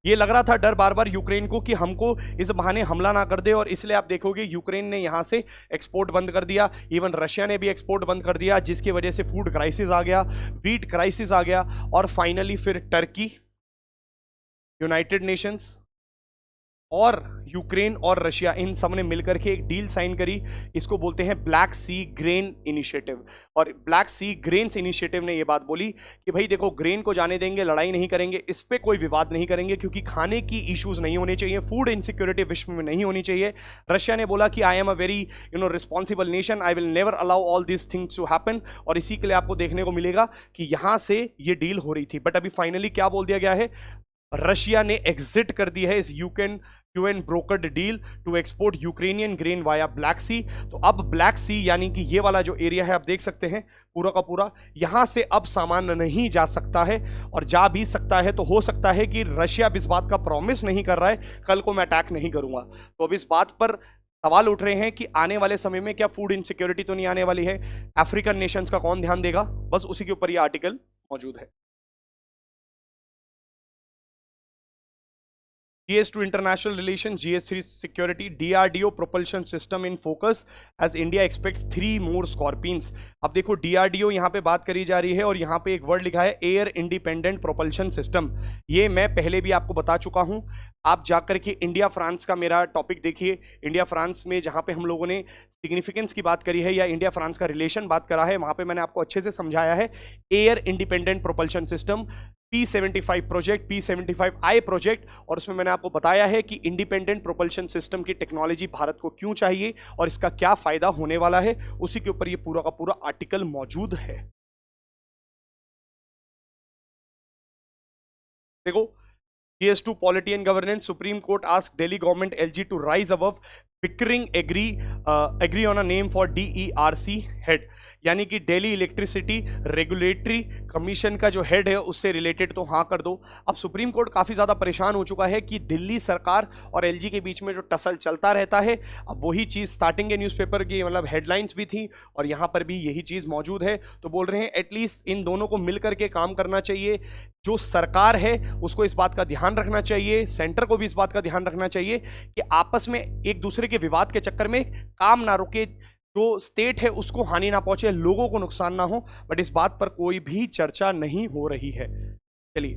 ये लग रहा था डर बार बार यूक्रेन को कि हमको इस बहाने हमला ना कर दे, और इसलिए आप देखोगे यूक्रेन ने यहां से एक्सपोर्ट बंद कर दिया, इवन रशिया ने भी एक्सपोर्ट बंद कर दिया, जिसकी वजह से फूड क्राइसिस आ गया, वीट क्राइसिस आ गया, और फाइनली फिर टर्की, यूनाइटेड नेशंस और यूक्रेन और रशिया, इन सब ने मिलकर के एक डील साइन करी। इसको बोलते हैं ब्लैक सी ग्रेन इनिशिएटिव। और ब्लैक सी ग्रेन्स इनिशिएटिव ने ये बात बोली कि भाई देखो, ग्रेन को जाने देंगे, लड़ाई नहीं करेंगे, इस पे कोई विवाद नहीं करेंगे, क्योंकि खाने की इश्यूज नहीं होने चाहिए, फूड इनसिक्योरिटी विश्व में नहीं होनी चाहिए। रशिया ने बोला कि I am a very responsible nation, I will never allow all this things to happen, और इसी के लिए आपको देखने को मिलेगा कि यहां से ये डील हो रही थी। बट अभी फाइनली क्या बोल दिया गया है, रशिया ने एग्जिट कर दी है इस UN brokered deal to export Ukrainian grain via Black Sea. तो अब ब्लैक सी यानी कि ये वाला जो एरिया है आप देख सकते हैं पूरा का पूरा, यहां से अब सामान नहीं जा सकता है, और जा भी सकता है तो हो सकता है कि रशिया इस बात का प्रॉमिस नहीं कर रहा है कल को मैं अटैक नहीं करूंगा। तो अब इस बात पर सवाल उठ रहे हैं कि आने वाले समय में क्या फूड इनसिक्योरिटी तो नहीं आने वाली है? अफ्रीकन नेशंस का कौन ध्यान देगा? बस उसी के ऊपर ये आर्टिकल मौजूद है। GS2 international relations, GS3 security, DRDO propulsion system in focus as India expects 3 more Scorpions। अब देखो DRDO यहाँ पे बात करी जा रही है और यहाँ पे एक वर्ड लिखा है एयर इंडिपेंडेंट प्रोपल्शन सिस्टम। ये मैं पहले भी आपको बता चुका हूँ। आप जाकर के इंडिया फ्रांस का मेरा टॉपिक देखिए। इंडिया फ्रांस में जहाँ पे हम लोगों ने सिग्निफिकेंस की बात करी है या इंडिया फ्रांस का रिलेशन बात करा है, वहाँ पे मैंने आपको अच्छे से समझाया है air independent propulsion system, P75 project, P75I project, और उसमें मैंने आपको बताया है कि इंडिपेंडेंट प्रोपल्शन सिस्टम की टेक्नोलॉजी भारत को क्यों चाहिए और इसका क्या फायदा होने वाला है। उसी के ऊपर ये पूरा का पूरा आर्टिकल मौजूद है। देखो, GS2 Polity and Governance, Supreme Court asked Delhi government LG to rise above bickering, agree on a name for DERC head। यानी कि दिल्ली इलेक्ट्रिसिटी रेगुलेटरी कमीशन का जो हेड है उससे रिलेटेड तो हाँ कर दो। अब सुप्रीम कोर्ट काफी ज्यादा परेशान हो चुका है कि दिल्ली सरकार और एलजी के बीच में जो टसल चलता रहता है, अब वही चीज स्टार्टिंग के न्यूज़पेपर की मतलब हेडलाइंस भी थी और यहाँ पर भी यही चीज मौजूद है। तो बोल रहे हैं एटलीस्ट इन दोनों को मिलकर के काम करना चाहिए। जो सरकार है उसको इस बात का ध्यान रखना चाहिए, सेंटर को भी इस बात का ध्यान रखना चाहिए कि आपस में एक दूसरे के विवाद के चक्कर में काम ना रुके, जो स्टेट है उसको हानि ना पहुंचे, लोगों को नुकसान ना हो, बट इस बात पर कोई भी चर्चा नहीं हो रही है। चलिए,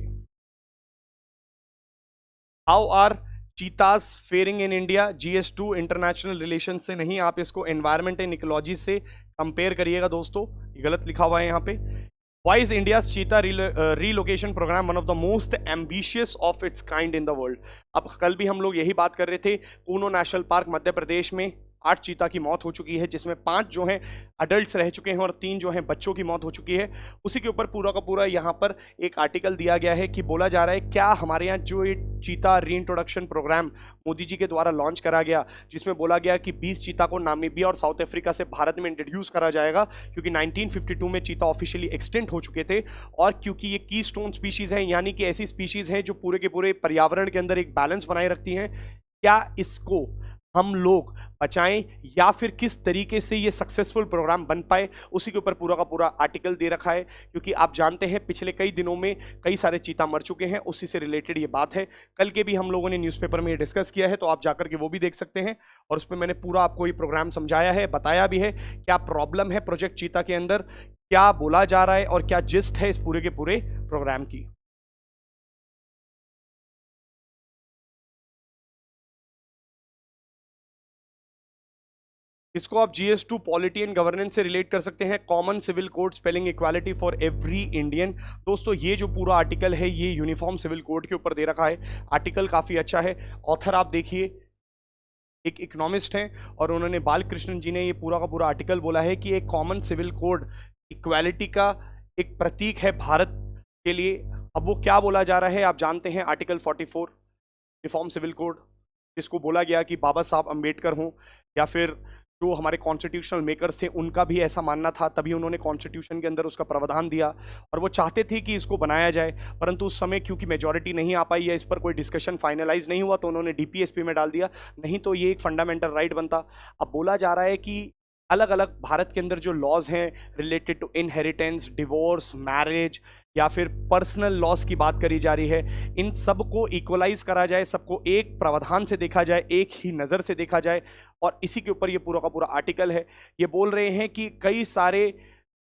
how are cheetahs faring in India, GS2 international relation से नहीं, आप इसको एनवायरमेंट एंड इकोलॉजी से कंपेयर करिएगा दोस्तों, ये गलत लिखा हुआ है यहाँ पे। Why is India's cheetah relocation program one of the most ambitious of its kind in the world? अब कल भी हम लोग यही बात कर रहे थे। कूनो नेशनल पार्क मध्य प्रदेश में 8 चीता की मौत हो चुकी है, जिसमें 5 जो हैं अडल्ट्स रह चुके हैं और 3 जो हैं बच्चों की मौत हो चुकी है। उसी के ऊपर पूरा का पूरा यहाँ पर एक आर्टिकल दिया गया है कि बोला जा रहा है क्या हमारे यहाँ जो ये चीता रीइंट्रोडक्शन प्रोग्राम मोदी जी के द्वारा लॉन्च करा गया, जिसमें बोला गया कि 20 चीता को नामीबिया और साउथ अफ्रीका से भारत में इंट्रोड्यूस करा जाएगा, क्योंकि 1952 में चीता ऑफिशियली एक्सटेंट हो चुके थे और क्योंकि ये की स्टोन स्पीशीज है, यानी कि ऐसी स्पीशीज हैं जो पूरे के पूरे पर्यावरण के अंदर एक बैलेंस बनाए रखती हैं। क्या इसको हम लोग बचाएं या फिर किस तरीके से ये सक्सेसफुल प्रोग्राम बन पाए, उसी के ऊपर पूरा का पूरा आर्टिकल दे रखा है। क्योंकि आप जानते हैं पिछले कई दिनों में कई सारे चीता मर चुके हैं, उसी से रिलेटेड ये बात है। कल के भी हम लोगों ने न्यूज़पेपर में ये डिस्कस किया है, तो आप जाकर के वो भी देख सकते हैं और उसमें मैंने पूरा आपको ये प्रोग्राम समझाया है, बताया भी है क्या प्रॉब्लम है प्रोजेक्ट चीता के अंदर, क्या बोला जा रहा है और क्या जिस्ट है इस पूरे के पूरे प्रोग्राम की। इसको आप GS2 पॉलिटी एंड गवर्नेंस से रिलेट कर सकते हैं। Common civil code spelling equality for every Indian. दोस्तों ये जो पूरा आर्टिकल है ये यूनिफॉर्म सिविल कोड के ऊपर दे रखा है। आर्टिकल काफी अच्छा है। ऑथर आप देखिए एक इकोनॉमिस्ट हैं और उन्होंने बालकृष्णन जी ने ये पूरा का पूरा आर्टिकल बोला है कि एक कॉमन सिविल कोड इक्वालिटी का एक प्रतीक है भारत के लिए। अब वो क्या बोला जा रहा है आप जानते हैं, आर्टिकल 44 यूनिफॉर्म सिविल कोड, जिसको बोला गया कि बाबा साहब अंबेडकर हों या फिर जो हमारे कॉन्स्टिट्यूशनल मेकर्स थे उनका भी ऐसा मानना था, तभी उन्होंने कॉन्स्टिट्यूशन के अंदर उसका प्रावधान दिया और वो चाहते थे कि इसको बनाया जाए, परंतु उस समय क्योंकि मेजॉरिटी नहीं आ पाई या इस पर कोई डिस्कशन फाइनलाइज नहीं हुआ तो उन्होंने DPSP में डाल दिया, नहीं तो ये एक फंडामेंटल राइट बनता। अब बोला जा रहा है कि अलग अलग भारत के अंदर जो लॉज हैं related to inheritance, divorce, marriage या फिर पर्सनल लॉस की बात करी जा रही है, इन सबको इक्वलाइज करा जाए, सबको एक प्रावधान से देखा जाए, एक ही नज़र से देखा जाए। और इसी के ऊपर ये पूरा का पूरा आर्टिकल है। ये बोल रहे हैं कि कई सारे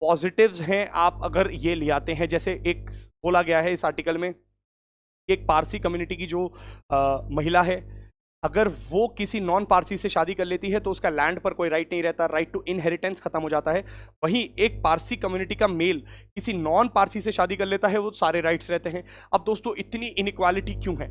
पॉजिटिव्स हैं आप अगर ये ले आते हैं, जैसे एक बोला गया है इस आर्टिकल में, एक पारसी कम्युनिटी की जो महिला है, अगर वो किसी नॉन पारसी से शादी कर लेती है तो उसका लैंड पर कोई राइट नहीं रहता, राइट टू इनहेरिटेंस खत्म हो जाता है। वहीं एक पारसी कम्युनिटी का मेल किसी नॉन पारसी से शादी कर लेता है, वो सारे राइट्स रहते हैं। अब दोस्तों इतनी इनइक्वालिटी क्यों है?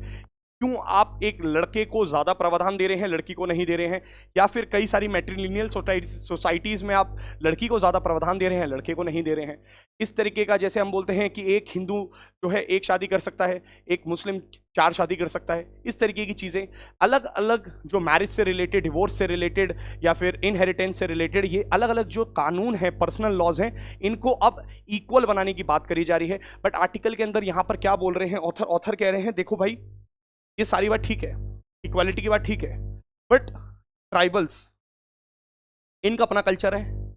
क्यों आप एक लड़के को ज्यादा प्रावधान दे रहे हैं, लड़की को नहीं दे रहे हैं? या फिर कई सारी मैट्रिलिनियल सोसाइटीज में आप लड़की को ज्यादा प्रावधान दे रहे हैं, लड़के को नहीं दे रहे हैं। इस तरीके का, जैसे हम बोलते हैं कि एक हिंदू जो है एक शादी कर सकता है, एक मुस्लिम 4 शादी कर सकता है, इस तरीके की चीजें अलग अलग जो मैरिज से रिलेटेड, डिवोर्स से रिलेटेड या फिर इनहेरिटेंस से रिलेटेड, ये अलग अलग जो कानून है, पर्सनल लॉज हैं, इनको अब इक्वल बनाने की बात करी जा रही है। बट आर्टिकल के अंदर यहां पर क्या बोल रहे हैं ऑथर कह रहे हैं, देखो भाई ये सारी बात ठीक है, इक्वालिटी की बात ठीक है, बट ट्राइबल्स, इनका अपना कल्चर है,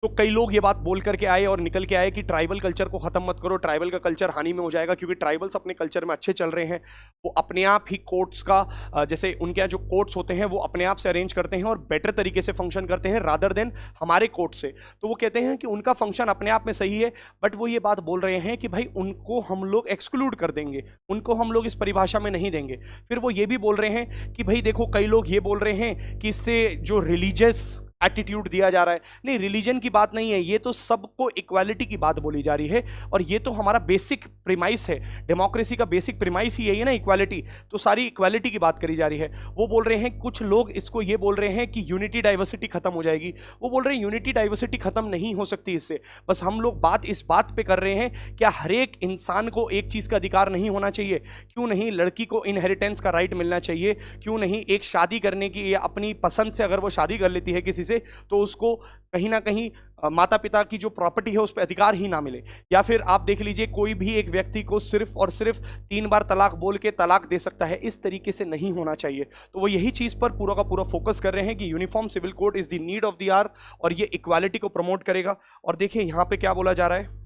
तो कई लोग ये बात बोल करके आए और निकल के आए कि ट्राइबल कल्चर को खत्म मत करो, ट्राइबल का कल्चर हानि में हो जाएगा, क्योंकि ट्राइबल्स अपने कल्चर में अच्छे चल रहे हैं, वो अपने आप ही कोर्ट्स का जैसे उनके यहाँ जो कोर्ट्स होते हैं वो अपने आप से अरेंज करते हैं और बेटर तरीके से फंक्शन करते हैं रादर देन हमारे कोर्ट से। तो वो कहते हैं कि उनका फंक्शन अपने आप में सही है, बट वो ये बात बोल रहे हैं कि भाई उनको हम लोग एक्सक्लूड कर देंगे, उनको हम लोग इस परिभाषा में नहीं देंगे। फिर वो ये भी बोल रहे हैं कि भाई देखो, कई लोग ये बोल रहे हैं कि इससे जो रिलीजियस एटीट्यूड दिया जा रहा है, नहीं, रिलीजन की बात नहीं है, ये तो सबको इक्वालिटी की बात बोली जा रही है, और ये तो हमारा बेसिक प्रीमाइस है, डेमोक्रेसी का बेसिक प्रीमाइस ही यही है ना, इक्वालिटी। तो सारी इक्वालिटी की बात करी जा रही है। वो बोल रहे हैं, कुछ लोग इसको ये बोल रहे हैं कि यूनिटी डाइवर्सिटी खत्म हो जाएगी। वो बोल रहे हैं यूनिटी डाइवर्सिटी खत्म नहीं हो सकती इससे, बस हम लोग बात इस बात पे कर रहे हैं, क्या हर एक इंसान को एक चीज का अधिकार नहीं होना चाहिए? क्यों नहीं लड़की को इनहेरिटेंस का राइट मिलना चाहिए? क्यों नहीं एक शादी करने की या अपनी पसंद से अगर वो शादी कर लेती है किसी से, तो उसको कहीं ना कहीं माता पिता की जो प्रॉपर्टी है उस पर अधिकार ही ना मिले? या फिर आप देख लीजिए, कोई भी एक व्यक्ति को सिर्फ और सिर्फ 3 बार तलाक बोल के तलाक दे सकता है, इस तरीके से नहीं होना चाहिए। तो वो यही चीज पर पूरा का पूरा फोकस कर रहे हैं कि uniform civil code is the need of the hour, और ये इक्वालिटी को प्रमोट करेगा। और देखिए यहां पे क्या बोला जा रहा है,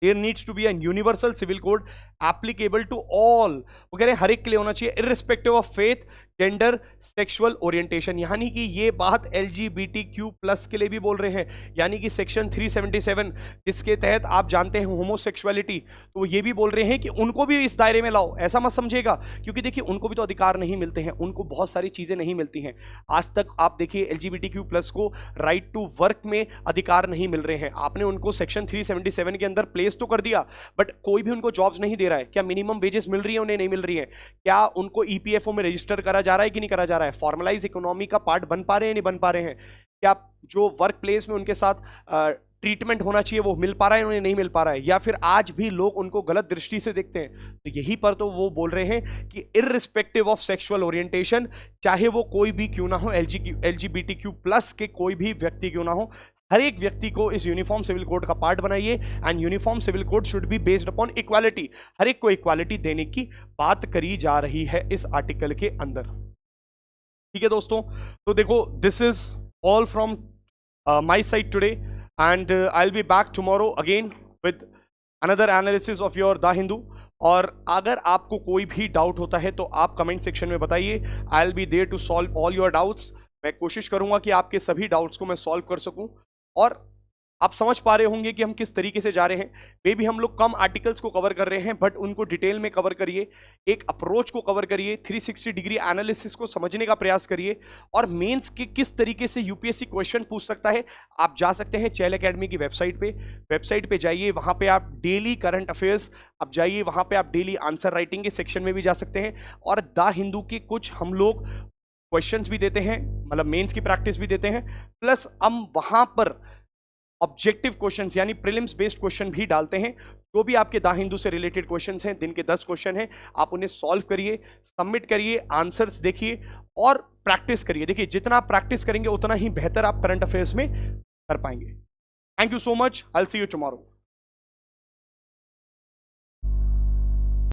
There needs to be a universal civil code applicable to all। वो कह रहे हैं हर एक के लिए होना चाहिए, irrespective of faith, gender, sexual orientation. यानी कि ये बात LGBTQ+ के लिए भी बोल रहे हैं, यानी कि सेक्शन 377 जिसके तहत आप जानते हैं होमोसेक्सुअलिटी, तो वो ये भी बोल रहे हैं कि उनको भी इस दायरे में लाओ। ऐसा मत समझेगा, क्योंकि देखिए उनको भी तो अधिकार नहीं मिलते हैं, उनको बहुत सारी चीजें नहीं मिलती हैं। आज तक आप देखिए LGBTQ+ को राइट टू वर्क में अधिकार नहीं मिल रहे हैं। आपने उनको सेक्शन 377 के अंदर प्लेस तो कर दिया, बट कोई भी उनको जॉब्स नहीं दे रहा है। क्या मिनिमम वेजेस मिल रही है? उन्हें नहीं मिल रही है। क्या उनको EPFO में रजिस्टर करा जा रहा है कि नहीं करा जा रहा है? फॉर्मलाइज इकोनॉमी का पार्ट बन पा रहे हैं, नहीं बन पा रहे हैं? क्या जो वर्क प्लेस में उनके साथ ट्रीटमेंट होना चाहिए वो मिल पा रहा है, उन्हें नहीं मिल पा रहा है? या फिर आज भी लोग उनको गलत दृष्टि से देखते हैं? तो यही पर तो वो बोल रहे हैं कि इररिस्पेक्टिव ऑफ सेक्सुअल ओरिएंटेशन, चाहे वो कोई भी क्यों ना हो, LGBTQ+ के कोई भी व्यक्ति क्यों ना हो, हर एक व्यक्ति को इस यूनिफॉर्म सिविल कोड का पार्ट बनाइए। And uniform civil code should be based upon equality. हर एक को इक्वालिटी देने की बात करी जा रही है इस आर्टिकल के अंदर। ठीक है दोस्तों, तो देखो, this is all from my side today, and I will be back tomorrow again with another analysis of your the Hindu. और अगर आपको कोई भी डाउट होता है तो आप कमेंट सेक्शन में बताइए। I will be there to solve all your doubts. मैं कोशिश करूंगा कि आपके सभी डाउट्स को मैं सॉल्व कर सकूं। और आप समझ पा रहे होंगे कि हम किस तरीके से जा रहे हैं। मे भी हम लोग कम आर्टिकल्स को कवर कर रहे हैं, बट उनको डिटेल में कवर करिए, एक अप्रोच को कवर करिए, 360 डिग्री एनालिसिस को समझने का प्रयास करिए। और मेंस के किस तरीके से यूपीएससी क्वेश्चन पूछ सकता है, आप जा सकते हैं चैल एकेडमी की वेबसाइट पे जाइए, वहां पे आप डेली करंट अफेयर्स, आप जाइए वहां पे आप डेली आंसर राइटिंग के सेक्शन में भी जा सकते हैं। और द हिंदू के कुछ हम लोग क्वेश्चंस भी देते हैं, मतलब मेंस की प्रैक्टिस भी देते हैं, प्लस हम वहां पर ऑब्जेक्टिव क्वेश्चंस यानी प्रीलिम्स बेस्ड क्वेश्चन भी डालते हैं। जो भी आपके द हिंदू से रिलेटेड क्वेश्चंस हैं, दिन के 10 क्वेश्चन हैं, आप उन्हें सॉल्व करिए, सबमिट करिए, आंसर्स देखिए और प्रैक्टिस करिए। देखिए जितना आप प्रैक्टिस करेंगे उतना ही बेहतर आप करंट अफेयर्स में कर पाएंगे। Thank you so much, I will see you tomorrow.